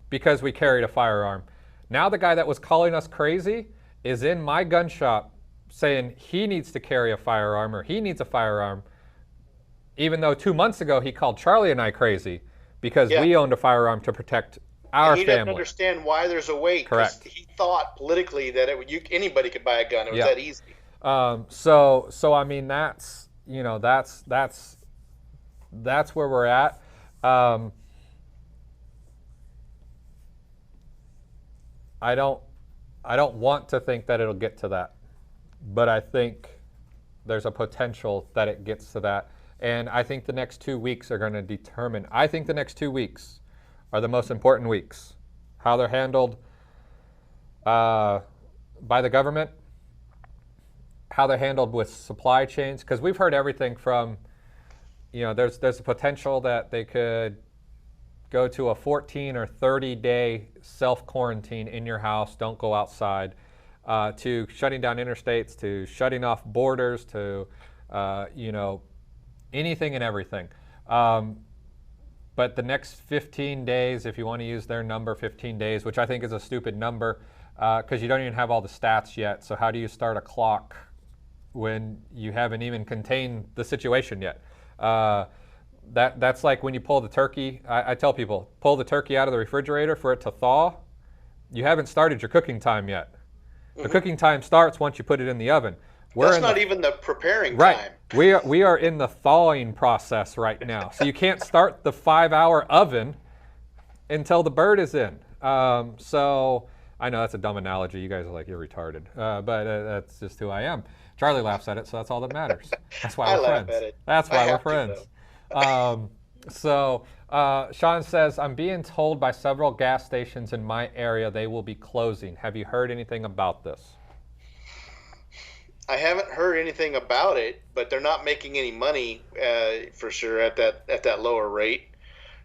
because we carried a firearm. Now the guy that was calling us crazy is in my gun shop saying he needs to carry a firearm or he needs a firearm, even though 2 months ago he called Charlie and I crazy because we owned a firearm to protect our family. He doesn't understand why there's a wait. Correct. He thought politically that anybody could buy a gun. It was that easy. So I mean that's where we're at. I don't want to think that it'll get to that. But I think there's a potential that it gets to that. And I think the next 2 weeks are going to determine. I think the next 2 weeks are the most important weeks. How they're handled by the government, how they're handled with supply chains. Because we've heard everything from, there's a potential that they could go to a 14 or 30-day self-quarantine in your house, don't go outside, to shutting down interstates, to shutting off borders, to, anything and everything. But the next 15 days, if you want to use their number, 15 days, which I think is a stupid number, because you don't even have all the stats yet. So how do you start a clock when you haven't even contained the situation yet? That's like when you pull the turkey. I tell people, pull the turkey out of the refrigerator for it to thaw. You haven't started your cooking time yet. The cooking time starts once you put it in the oven. That's not even the preparing time. Right. We are in the thawing process right now. So you can't start the 5-hour oven until the bird is in. So I know that's a dumb analogy. You guys are like, you're retarded. But that's just who I am. Charlie laughs at it, so that's all that matters. That's why we're friends. That's why we're friends. Sean says, I'm being told by several gas stations in my area they will be closing. Have you heard anything about this? I haven't heard anything about it, but they're not making any money for sure at that lower rate.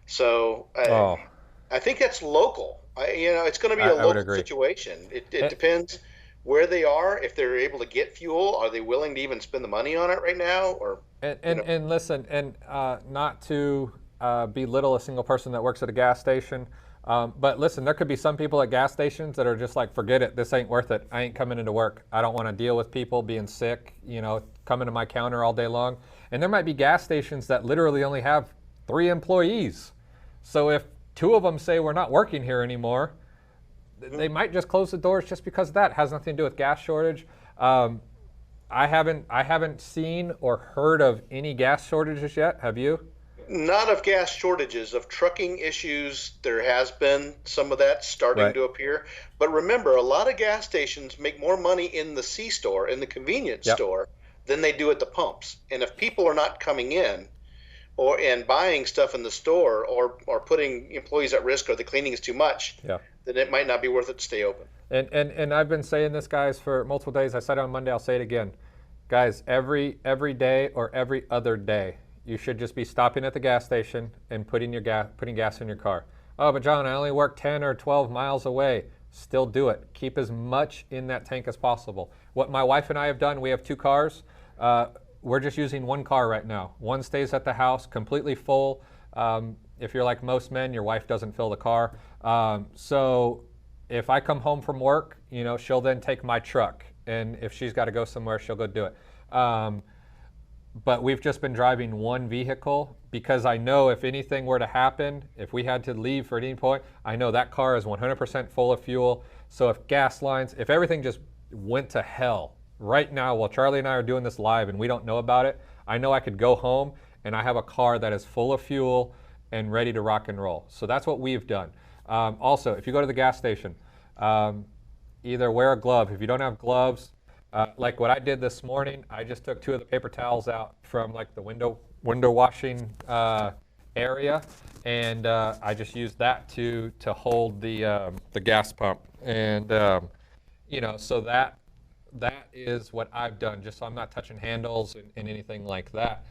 So I think that's local. It's going to be I a would local agree. situation. It Eh, depends where they are. If they're able to get fuel, are they willing to even spend the money on it right now? Or, And listen, and not to belittle a single person that works at a gas station, but listen, there could be some people at gas stations that are just like, forget it, this ain't worth it. I ain't coming into work. I don't want to deal with people being sick, coming to my counter all day long. And there might be gas stations that literally only have 3 employees. So if 2 of them say we're not working here anymore, they might just close the doors just because of that. It has nothing to do with gas shortage. I haven't seen or heard of any gas shortages yet. Have you? not of gas shortages, of trucking issues. There has been some of that starting Right. to appear. But remember, a lot of gas stations make more money in the C store, in the convenience Yep. store, than they do at the pumps. And if people are not coming in or and buying stuff in the store, or putting employees at risk, or the cleaning is too much, Yeah. then it might not be worth it to stay open. And I've been saying this, guys, for multiple days. I said it on Monday. I'll say it again, guys. Every day or every other day, you should just be stopping at the gas station and putting gas in your car. Oh, but John, I only work 10 or 12 miles away. Still do it. Keep as much in that tank as possible. What my wife and I have done, we have 2 cars. We're just using 1 car right now. One stays at the house completely full. If you're like most men, your wife doesn't fill the car. So if I come home from work, she'll then take my truck. And if she's got to go somewhere, she'll go do it. But we've just been driving 1 vehicle because I know if anything were to happen, if we had to leave for any point, I know that car is 100% full of fuel. So if everything just went to hell right now while Charlie and I are doing this live and we don't know about it, I know I could go home and I have a car that is full of fuel and ready to rock and roll. So that's what we've done. Also, if you go to the gas station, either wear a glove. If you don't have gloves, like what I did this morning, I just took 2 of the paper towels out from like the window washing area, and I just used that to hold the gas pump, and so that is what I've done, just so I'm not touching handles and anything like that.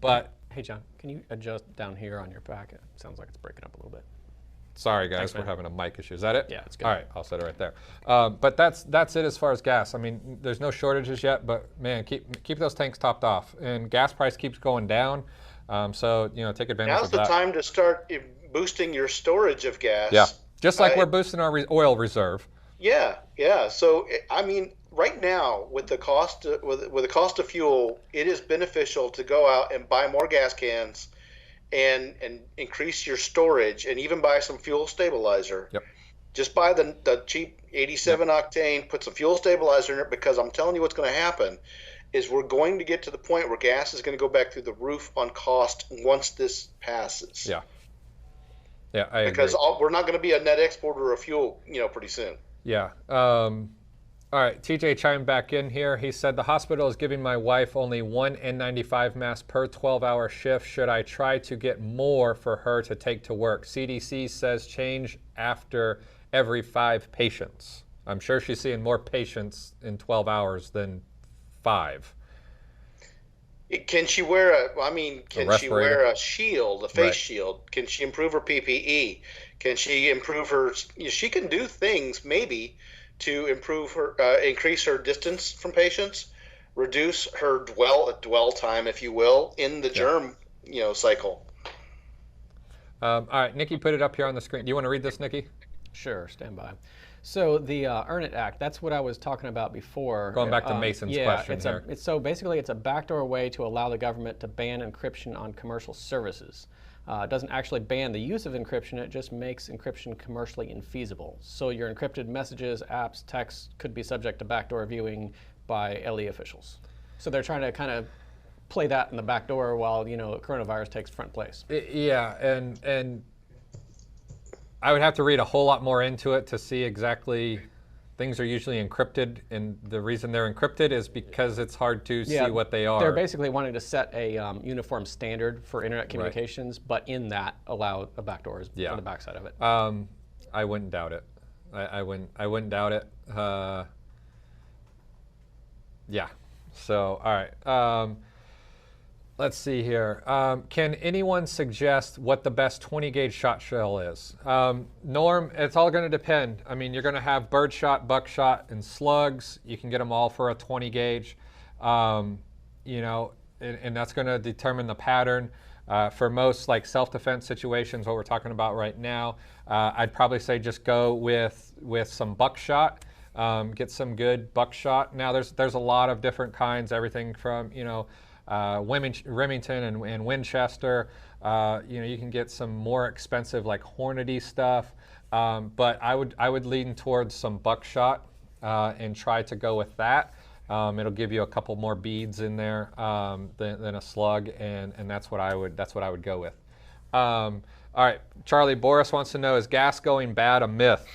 But Hey, John, can you adjust down here on your back? It sounds like it's breaking up a little bit. sorry guys, Thanks, we're man. having a mic issue. Is that it? Yeah, it's good. All right, I'll set it right there. But that's it as far as gas. I mean, there's no shortages yet, but man, keep those tanks topped off. And gas price keeps going down, so take advantage Now's of the that. time to start boosting your storage of gas. Yeah, just like Uh, we're boosting our oil reserve. Yeah, yeah. So I mean, right now with the cost with the cost of fuel, it is beneficial to go out and buy more gas cans and increase your storage, and even buy some fuel stabilizer. Yep. Just buy the cheap 87 octane, put some fuel stabilizer in it, because I'm telling you what's going to happen is we're going to get to the point where gas is going to go back through the roof on cost once this passes. Yeah. Yeah, I Because agree. we're not going to be a net exporter of fuel, pretty soon. Yeah. All right, TJ chimed back in here. He said, the hospital is giving my wife only 1 N95 mask per 12-hour shift. Should I try to get more for her to take to work? CDC says change after every 5 patients. I'm sure she's seeing more patients in 12 hours than 5. Can she wear can she respirator? wear a shield, a face Right. shield? Can she improve her PPE? Can she improve her? She can do things maybe to improve her, increase her distance from patients, reduce her dwell time, if you will, in the germ, cycle. All right, Nikki put it up here on the screen. Do you want to read this, Nikki? Sure, stand by. So the Earn It Act, that's what I was talking about before. Going back to Mason's question here. So basically it's a backdoor way to allow the government to ban encryption on commercial services. It doesn't actually ban the use of encryption, it just makes encryption commercially infeasible. So your encrypted messages, apps, texts could be subject to backdoor viewing by LE officials. So they're trying to kind of play that in the back door while coronavirus takes front place. Yeah, and I would have to read a whole lot more into it to see exactly. Things are usually encrypted, and the reason they're encrypted is because it's hard to see what they are. They're basically wanting to set a uniform standard for internet communications, but in that allow a backdoor on the backside of it. I wouldn't doubt it. I wouldn't doubt it. Yeah. So all right. Let's see here. Can anyone suggest what the best 20 gauge shot shell is? Norm, it's all going to depend. I mean, you're going to have birdshot, buckshot, and slugs. You can get them all for a 20 gauge. You know, and that's going to determine the pattern. For most like self-defense situations, what we're talking about right now, I'd probably say just go with some buckshot. Get some good buckshot. Now there's a lot of different kinds, everything from, you know, Remington and Winchester. You know, you can get some more expensive like Hornady stuff, but I would lean towards some buckshot and try to go with that. It'll give you a couple more beads in there than a slug, and that's what I would go with. All right, Charlie, Boris wants to know: is gas going bad a myth?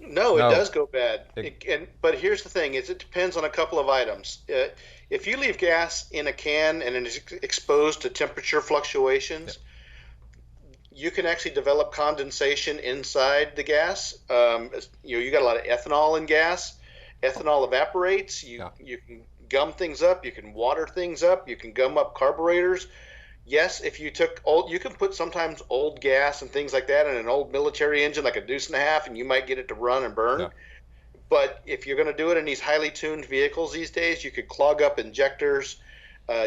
No, it does go bad. But here's the thing: is it depends on a couple of items. If you leave gas in a can and it is exposed to temperature fluctuations, you can actually develop condensation inside the gas. You got a lot of ethanol in gas. Ethanol evaporates. You can gum things up. You can water things up. You can gum up carburetors. Yes, if you took you can put sometimes old gas and things like that in an old military engine, like a deuce and a half, and you might get it to run and burn. Yeah. But if you're going to do it in these highly tuned vehicles these days, you could clog up injectors.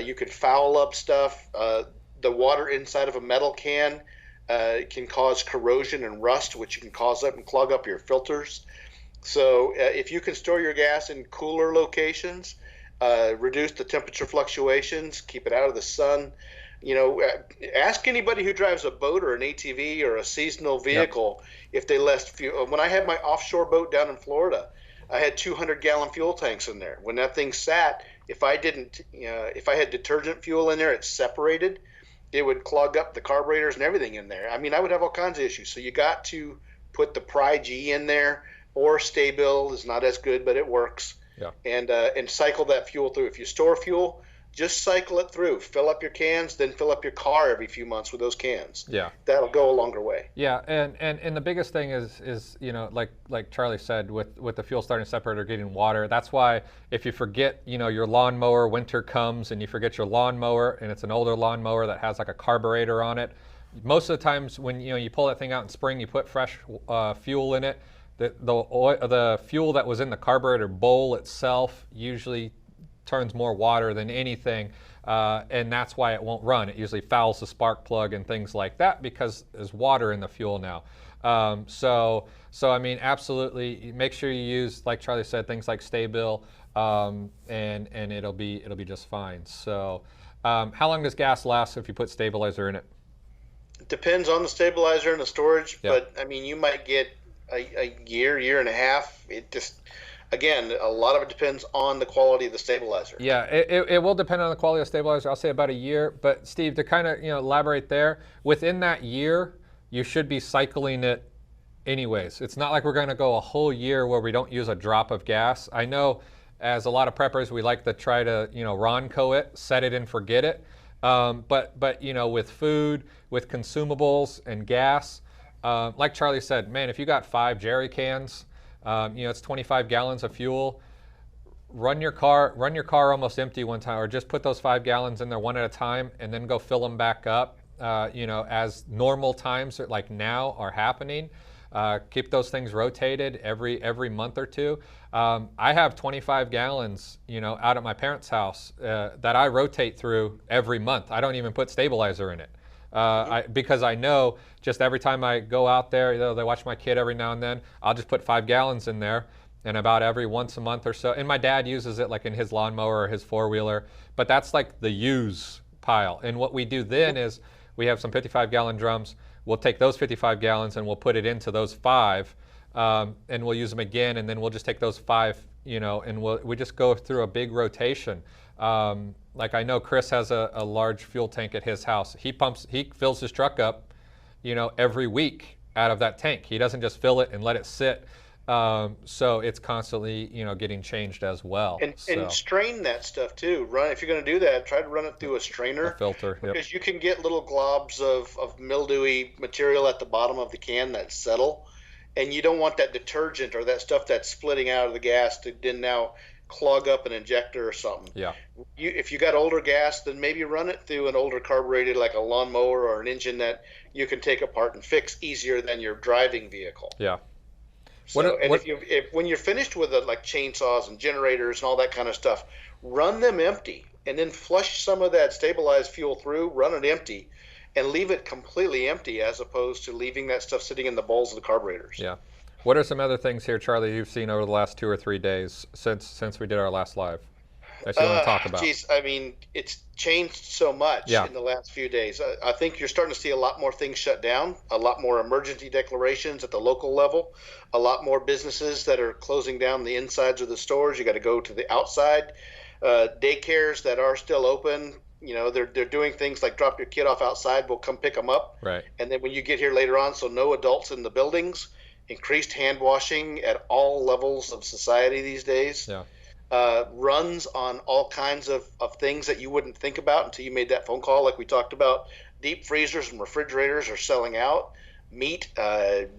You could foul up stuff. The water inside of a metal can can cause corrosion and rust, which can cause up and clog up your filters. So if you can store your gas in cooler locations, reduce the temperature fluctuations, keep it out of the sun. You know, ask anybody who drives a boat or an ATV or a seasonal vehicle if they left fuel. When I had my offshore boat down in Florida, I had 200-gallon fuel tanks in there. When that thing sat, if I had detergent fuel in there, it separated. It would clog up the carburetors and everything in there. I mean, I would have all kinds of issues. So you got to put the Pri-G in there, or Sta-Bil is not as good, but it works. Yeah. And cycle that fuel through. If you store fuel, just cycle it through. Fill up your cans, then fill up your car every few months with those cans. Yeah, that'll go a longer way. Yeah, and the biggest thing is you know, like Charlie said, with the fuel starting separator getting water. That's why if you forget, you know, your lawnmower, winter comes and you forget your lawnmower, and it's an older lawnmower that has like a carburetor on it. Most of the times when you pull that thing out in spring, you put fresh fuel in it. The fuel that was in the carburetor bowl itself usually turns more water than anything, and that's why it won't run. It usually fouls the spark plug and things like that because there's water in the fuel now. So I mean, absolutely, make sure you use, like Charlie said, things like Sta-Bil, and it'll be just fine. So, how long does gas last if you put stabilizer in it? It depends on the stabilizer and the storage, but I mean, you might get a year and a half. It just, again, a lot of it depends on the quality of the stabilizer. Yeah, it will depend on the quality of the stabilizer. I'll say about a year. But Steve, to kind of elaborate there, within that year, you should be cycling it anyways. It's not like we're going to go a whole year where we don't use a drop of gas. I know as a lot of preppers, we like to try to Ronco it, set it and forget it. But with food, with consumables and gas, like Charlie said, man, if you got 5 jerry cans, it's 25 gallons of fuel. Run your car almost empty one time, or just put those 5 gallons in there one at a time, and then go fill them back up. As normal times like now are happening, keep those things rotated every month or two. I have 25 gallons, out at my parents' house that I rotate through every month. I don't even put stabilizer in it. Because I know just every time I go out there, they watch my kid every now and then, I'll just put 5 gallons in there, and about every once a month or so. And my dad uses it like in his lawnmower or his 4-wheeler, but that's like the use pile. And what we do then is we have some 55-gallon drums. We'll take those 55 gallons and we'll put it into those 5, and we'll use them again, and then we'll just take those 5, and we just go through a big rotation. Like I know Chris has a large fuel tank at his house. He fills his truck up, every week out of that tank. He doesn't just fill it and let it sit. So it's constantly, getting changed as well. And strain that stuff too. If you're going to do that, try to run it through a strainer. A filter. Yep. Because you can get little globs of mildewy material at the bottom of the can that settle. And you don't want that detergent or that stuff that's splitting out of the gas to then now clog up an injector or something. Yeah. If you got older gas, then maybe run it through an older carbureted, like a lawnmower or an engine that you can take apart and fix easier than your driving vehicle. Yeah. So, if when you're finished with it, like chainsaws and generators and all that kind of stuff, run them empty and then flush some of that stabilized fuel through, run it empty, and leave it completely empty as opposed to leaving that stuff sitting in the bowls of the carburetors. Yeah. What are some other things here, Charlie, you've seen over the last 2 or 3 days since we did our last live that you want to talk about? Geez, I mean, it's changed so much in the last few days. I think you're starting to see a lot more things shut down, a lot more emergency declarations at the local level, a lot more businesses that are closing down the insides of the stores. You got to go to the outside. Daycares that are still open, you know, they're doing things like drop your kid off outside, we'll come pick them up. Right. And then when you get here later on, so no adults in the buildings, increased hand washing at all levels of society these days. Yeah. Runs on all kinds of things that you wouldn't think about until you made that phone call, like we talked about. Deep freezers and refrigerators are selling out. Meat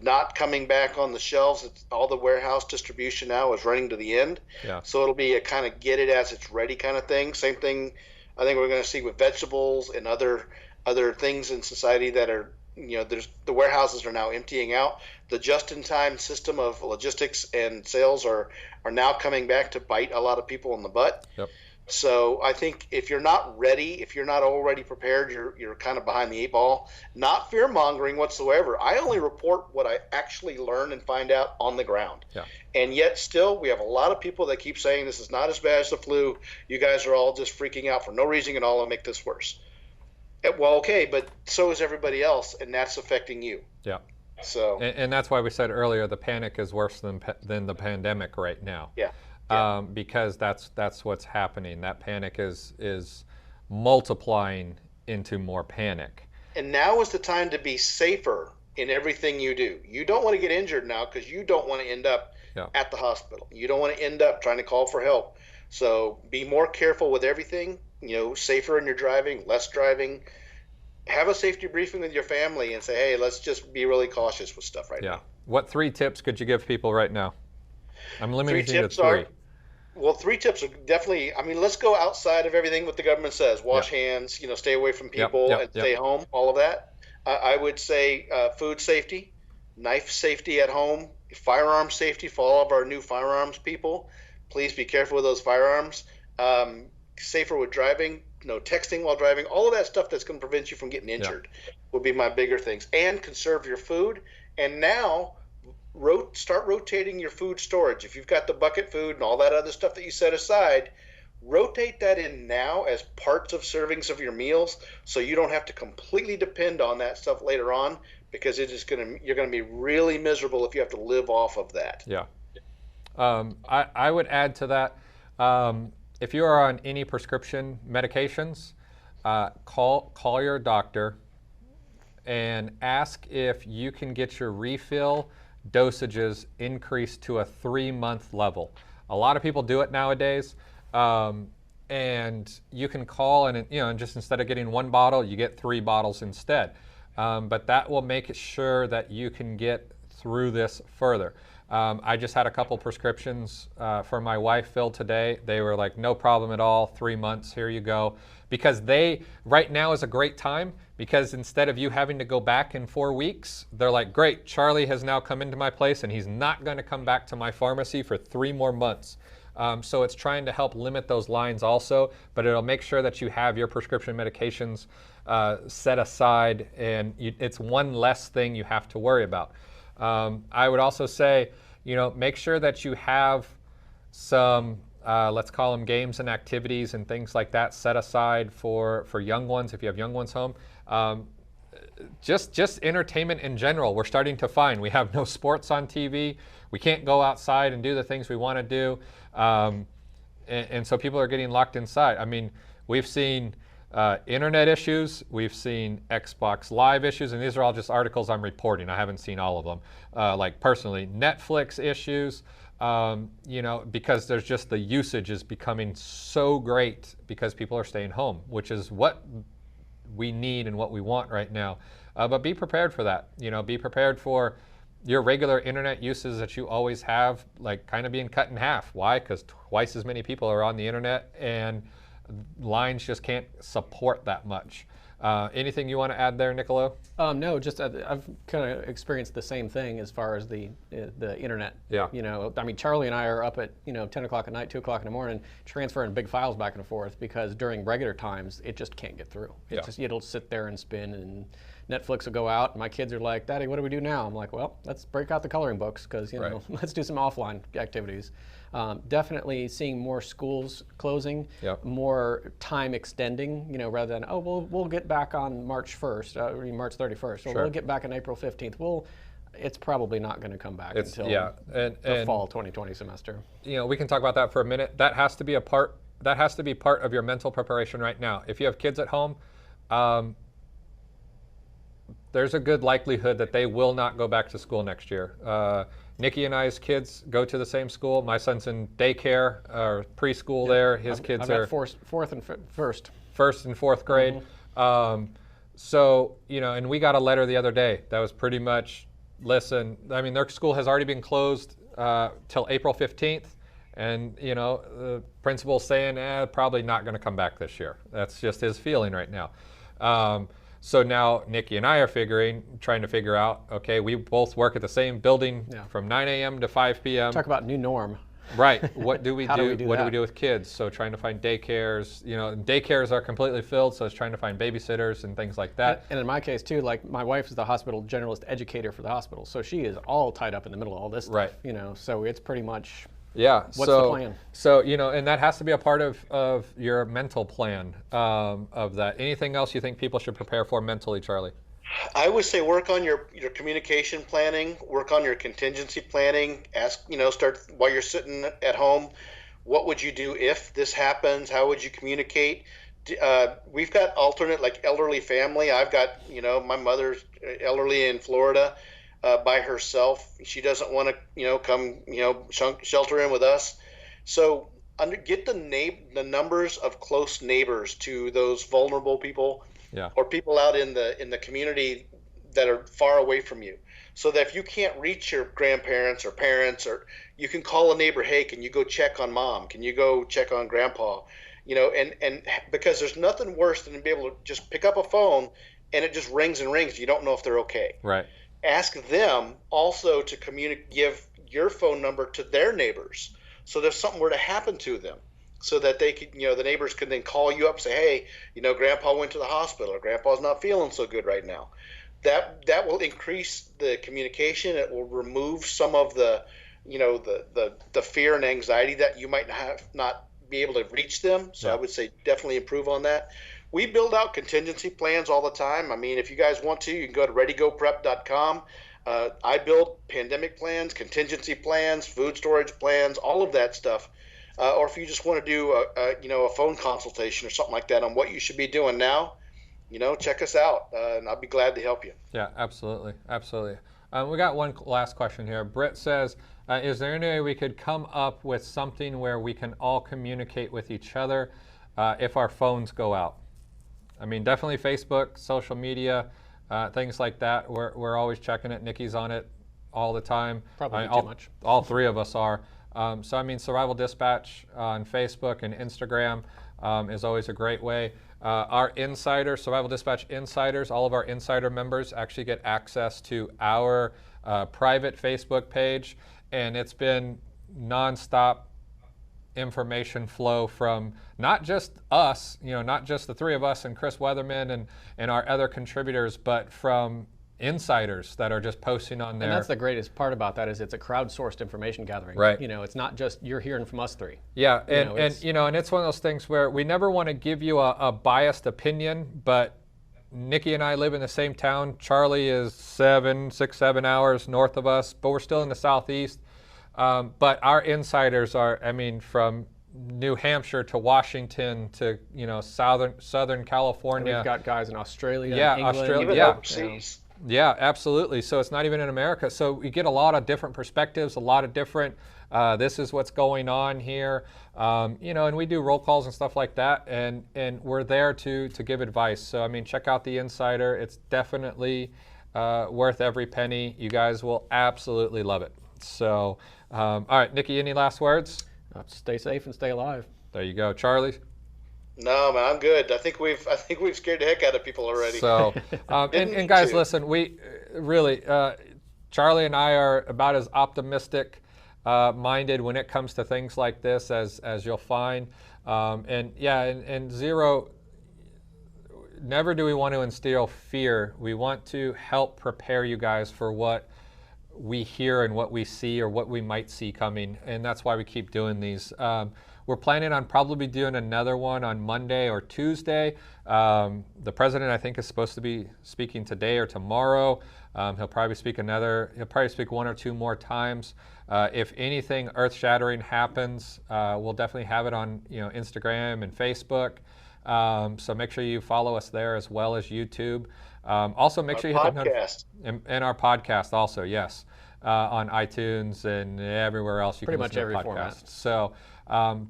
not coming back on the shelves. All the warehouse distribution now is running to the end. Yeah. So it'll be a kind of get it as it's ready kind of thing. Same thing I think we're going to see with vegetables and other things in society that are, you know, the warehouses are now emptying out. The just-in-time system of logistics and sales are now coming back to bite a lot of people in the butt. Yep. So I think if you're not ready, if you're not already prepared, you're kind of behind the 8 ball. Not fear-mongering whatsoever. I only report what I actually learn and find out on the ground. Yeah. And yet still we have a lot of people that keep saying this is not as bad as the flu. You guys are all just freaking out for no reason at all and make this worse. Well, okay, but so is everybody else, and that's affecting you. Yeah. So. And that's why we said earlier the panic is worse than the pandemic right now. Yeah. Because that's what's happening. That panic is multiplying into more panic. And now is the time to be safer in everything you do. You don't want to get injured now because you don't want to end up at the hospital. You don't want to end up trying to call for help. So be more careful with everything. You know, safer in your driving, less driving. Have a safety briefing with your family and say, hey, let's just be really cautious with stuff right now. What 3 tips could you give people right now? I'm limiting you to 3. Well, 3 tips are definitely, I mean, let's go outside of everything what the government says. Wash hands, you know, stay away from people and stay home, all of that. I would say food safety, knife safety at home, firearm safety for all of our new firearms people. Please be careful with those firearms. Safer with driving, no texting while driving, all of that stuff that's going to prevent you from getting injured would be my bigger things. And conserve your food. And now start rotating your food storage. If you've got the bucket food and all that other stuff that you set aside, rotate that in now as parts of servings of your meals so you don't have to completely depend on that stuff later on, because you're going to be really miserable if you have to live off of that. Yeah. I would add to that, if you are on any prescription medications, call your doctor and ask if you can get your refill dosages increased to a 3-month level. A lot of people do it nowadays, and you can call and, you know, just instead of getting 1 bottle, you get 3 bottles instead. But that will make it sure that you can get through this further. I just had a couple prescriptions for my wife filled today. They were like, no problem at all, 3 months, here you go. Because right now is a great time, because instead of you having to go back in 4 weeks, they're like, great, Charlie has now come into my place and he's not going to come back to my pharmacy for 3 more months. So it's trying to help limit those lines also, but it'll make sure that you have your prescription medications set aside, and it's one less thing you have to worry about. I would also say, you know, make sure that you have some, let's call them games and activities and things like that set aside for young ones, if you have young ones home. Just entertainment in general. We're starting to find we have no sports on TV. We can't go outside and do the things we want to do. And so people are getting locked inside. I mean, we've seen internet issues, we've seen Xbox Live issues, and these are all just articles I'm reporting. I haven't seen all of them. Like personally, Netflix issues, you know, because there's just the usage is becoming so great because people are staying home, which is what we need and what we want right now. But be prepared for that. You know, be prepared for your regular internet uses that you always have, like, kind of being cut in half. Why? Because twice as many people are on the internet, and lines just can't support that much. Anything you want to add there, Nicolo? No, just I've kind of experienced the same thing as far as the internet. Yeah. You know, I mean, Charlie and I are up at 10 o'clock at night, 2 o'clock in the morning, transferring big files back and forth because during regular times it just can't get through. It's just, it'll sit there and spin, and Netflix will go out, and my kids are like, "Daddy, what do we do now?" I'm like, "Well, let's break out the coloring books because let's do some offline activities." Definitely seeing more schools closing, more time extending, rather than, we'll get back on March 1st, March 31st, or we'll get back on April 15th. It's probably not going to come back until the fall 2020 semester. We can talk about that for a minute. That has to be part of your mental preparation right now. If you have kids at home, there's a good likelihood that they will not go back to school next year. Nikki and I's kids go to the same school. My son's in daycare or preschool there. His kids are fourth and first. First and fourth grade. So, and we got a letter the other day that was pretty much, listen, I mean, their school has already been closed till April 15th. And, the principal's saying, probably not going to come back this year. That's just his feeling right now. So now Nikki and I are trying to figure out, okay, we both work at the same building from 9 a.m. to 5 p.m. Talk about new norm. Right. What do we How do? What do we do with kids? So trying to find daycares, daycares are completely filled. So it's trying to find babysitters and things like that. And in my case too, like my wife is the hospital generalist educator for the hospital. So she is all tied up in the middle of all this stuff, right. So it's pretty much, what's the plan? So, and that has to be a part of your mental plan of that. Anything else you think people should prepare for mentally, Charlie? I would say work on your communication planning, work on your contingency planning. Ask, start while you're sitting at home, what would you do if this happens? How would you communicate? We've got alternate, like elderly family. I've got, my mother's elderly in Florida. By herself. She doesn't want to, come, shelter in with us. So get the numbers of close neighbors to those vulnerable people, or people out in the community that are far away from you. So that if you can't reach your grandparents or parents, or you can call a neighbor, hey, can you go check on mom? Can you go check on grandpa? And because there's nothing worse than to be able to just pick up a phone and it just rings and rings. You don't know if they're okay. Right. Ask them also to give your phone number to their neighbors, so that if something were to happen to them, so that they could, the neighbors could then call you up and say, hey, Grandpa went to the hospital, or Grandpa's not feeling so good right now. That will increase the communication. It will remove some of the, the fear and anxiety that you might not be able to reach them. So I would say definitely improve on that. We build out contingency plans all the time. I mean, if you guys want to, you can go to readygoprep.com. I build pandemic plans, contingency plans, food storage plans, all of that stuff. Or if you just want to do a phone consultation or something like that on what you should be doing now, check us out, and I'll be glad to help you. Yeah, absolutely, absolutely. We got one last question here. Britt says, is there any way we could come up with something where we can all communicate with each other if our phones go out? I mean, definitely Facebook, social media, things like that. We're always checking it. Nikki's on it all the time. Probably too much. All three of us are. So, I mean, Survival Dispatch on Facebook and Instagram is always a great way. Our insiders, Survival Dispatch insiders, all of our insider members actually get access to our private Facebook page, and it's been nonstop information flow from not just us, not just the three of us and Chris Weatherman and our other contributors, but from insiders that are just posting on there. And that's the greatest part about that, is it's a crowdsourced information gathering. Right. It's not just you're hearing from us three. Yeah, and it's one of those things where we never want to give you a biased opinion, but Nikki and I live in the same town. Charlie is 6, 7 hours north of us, but we're still in the southeast. But our insiders are, from New Hampshire to Washington to Southern California. And we've got guys in Australia, England, Australia, overseas. Yeah, absolutely. So it's not even in America. So we get a lot of different perspectives, a lot of different. This is what's going on here, and we do roll calls and stuff like that, and we're there to give advice. So check out the Insider. It's definitely worth every penny. You guys will absolutely love it. So, all right, Nikki, any last words? Stay safe and stay alive. There you go. Charlie? No, man, I'm good. I think we've scared the heck out of people already. So, and guys, listen, we really, Charlie and I are about as optimistic minded when it comes to things like this as you'll find. And zero, never do we want to instill fear. We want to help prepare you guys for what we hear and what we see or what we might see coming, and that's why we keep doing these. We're planning on probably doing another one on Monday or Tuesday. The president, I think, is supposed to be speaking today or tomorrow. He'll probably speak one or two more times. If anything earth-shattering happens, we'll definitely have it on Instagram and Facebook. So make sure you follow us there as well as YouTube. Also, make sure you hit the podcast and our podcast also, yes, on iTunes and everywhere else you pretty can much listen to every podcasts. format. So,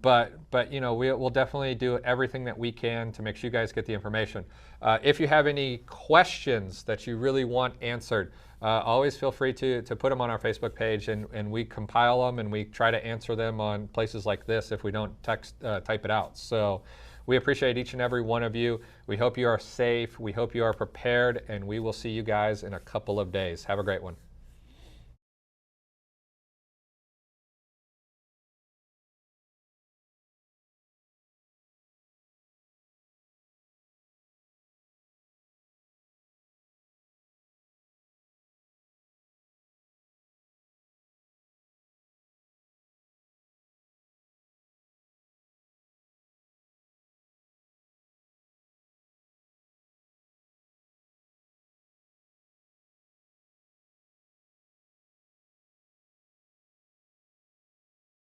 but we'll definitely do everything that we can to make sure you guys get the information. If you have any questions that you really want answered, always feel free to put them on our Facebook page, and we compile them and we try to answer them on places like this if we don't type it out. So. We appreciate each and every one of you. We hope you are safe. We hope you are prepared, and we will see you guys in a couple of days. Have a great one.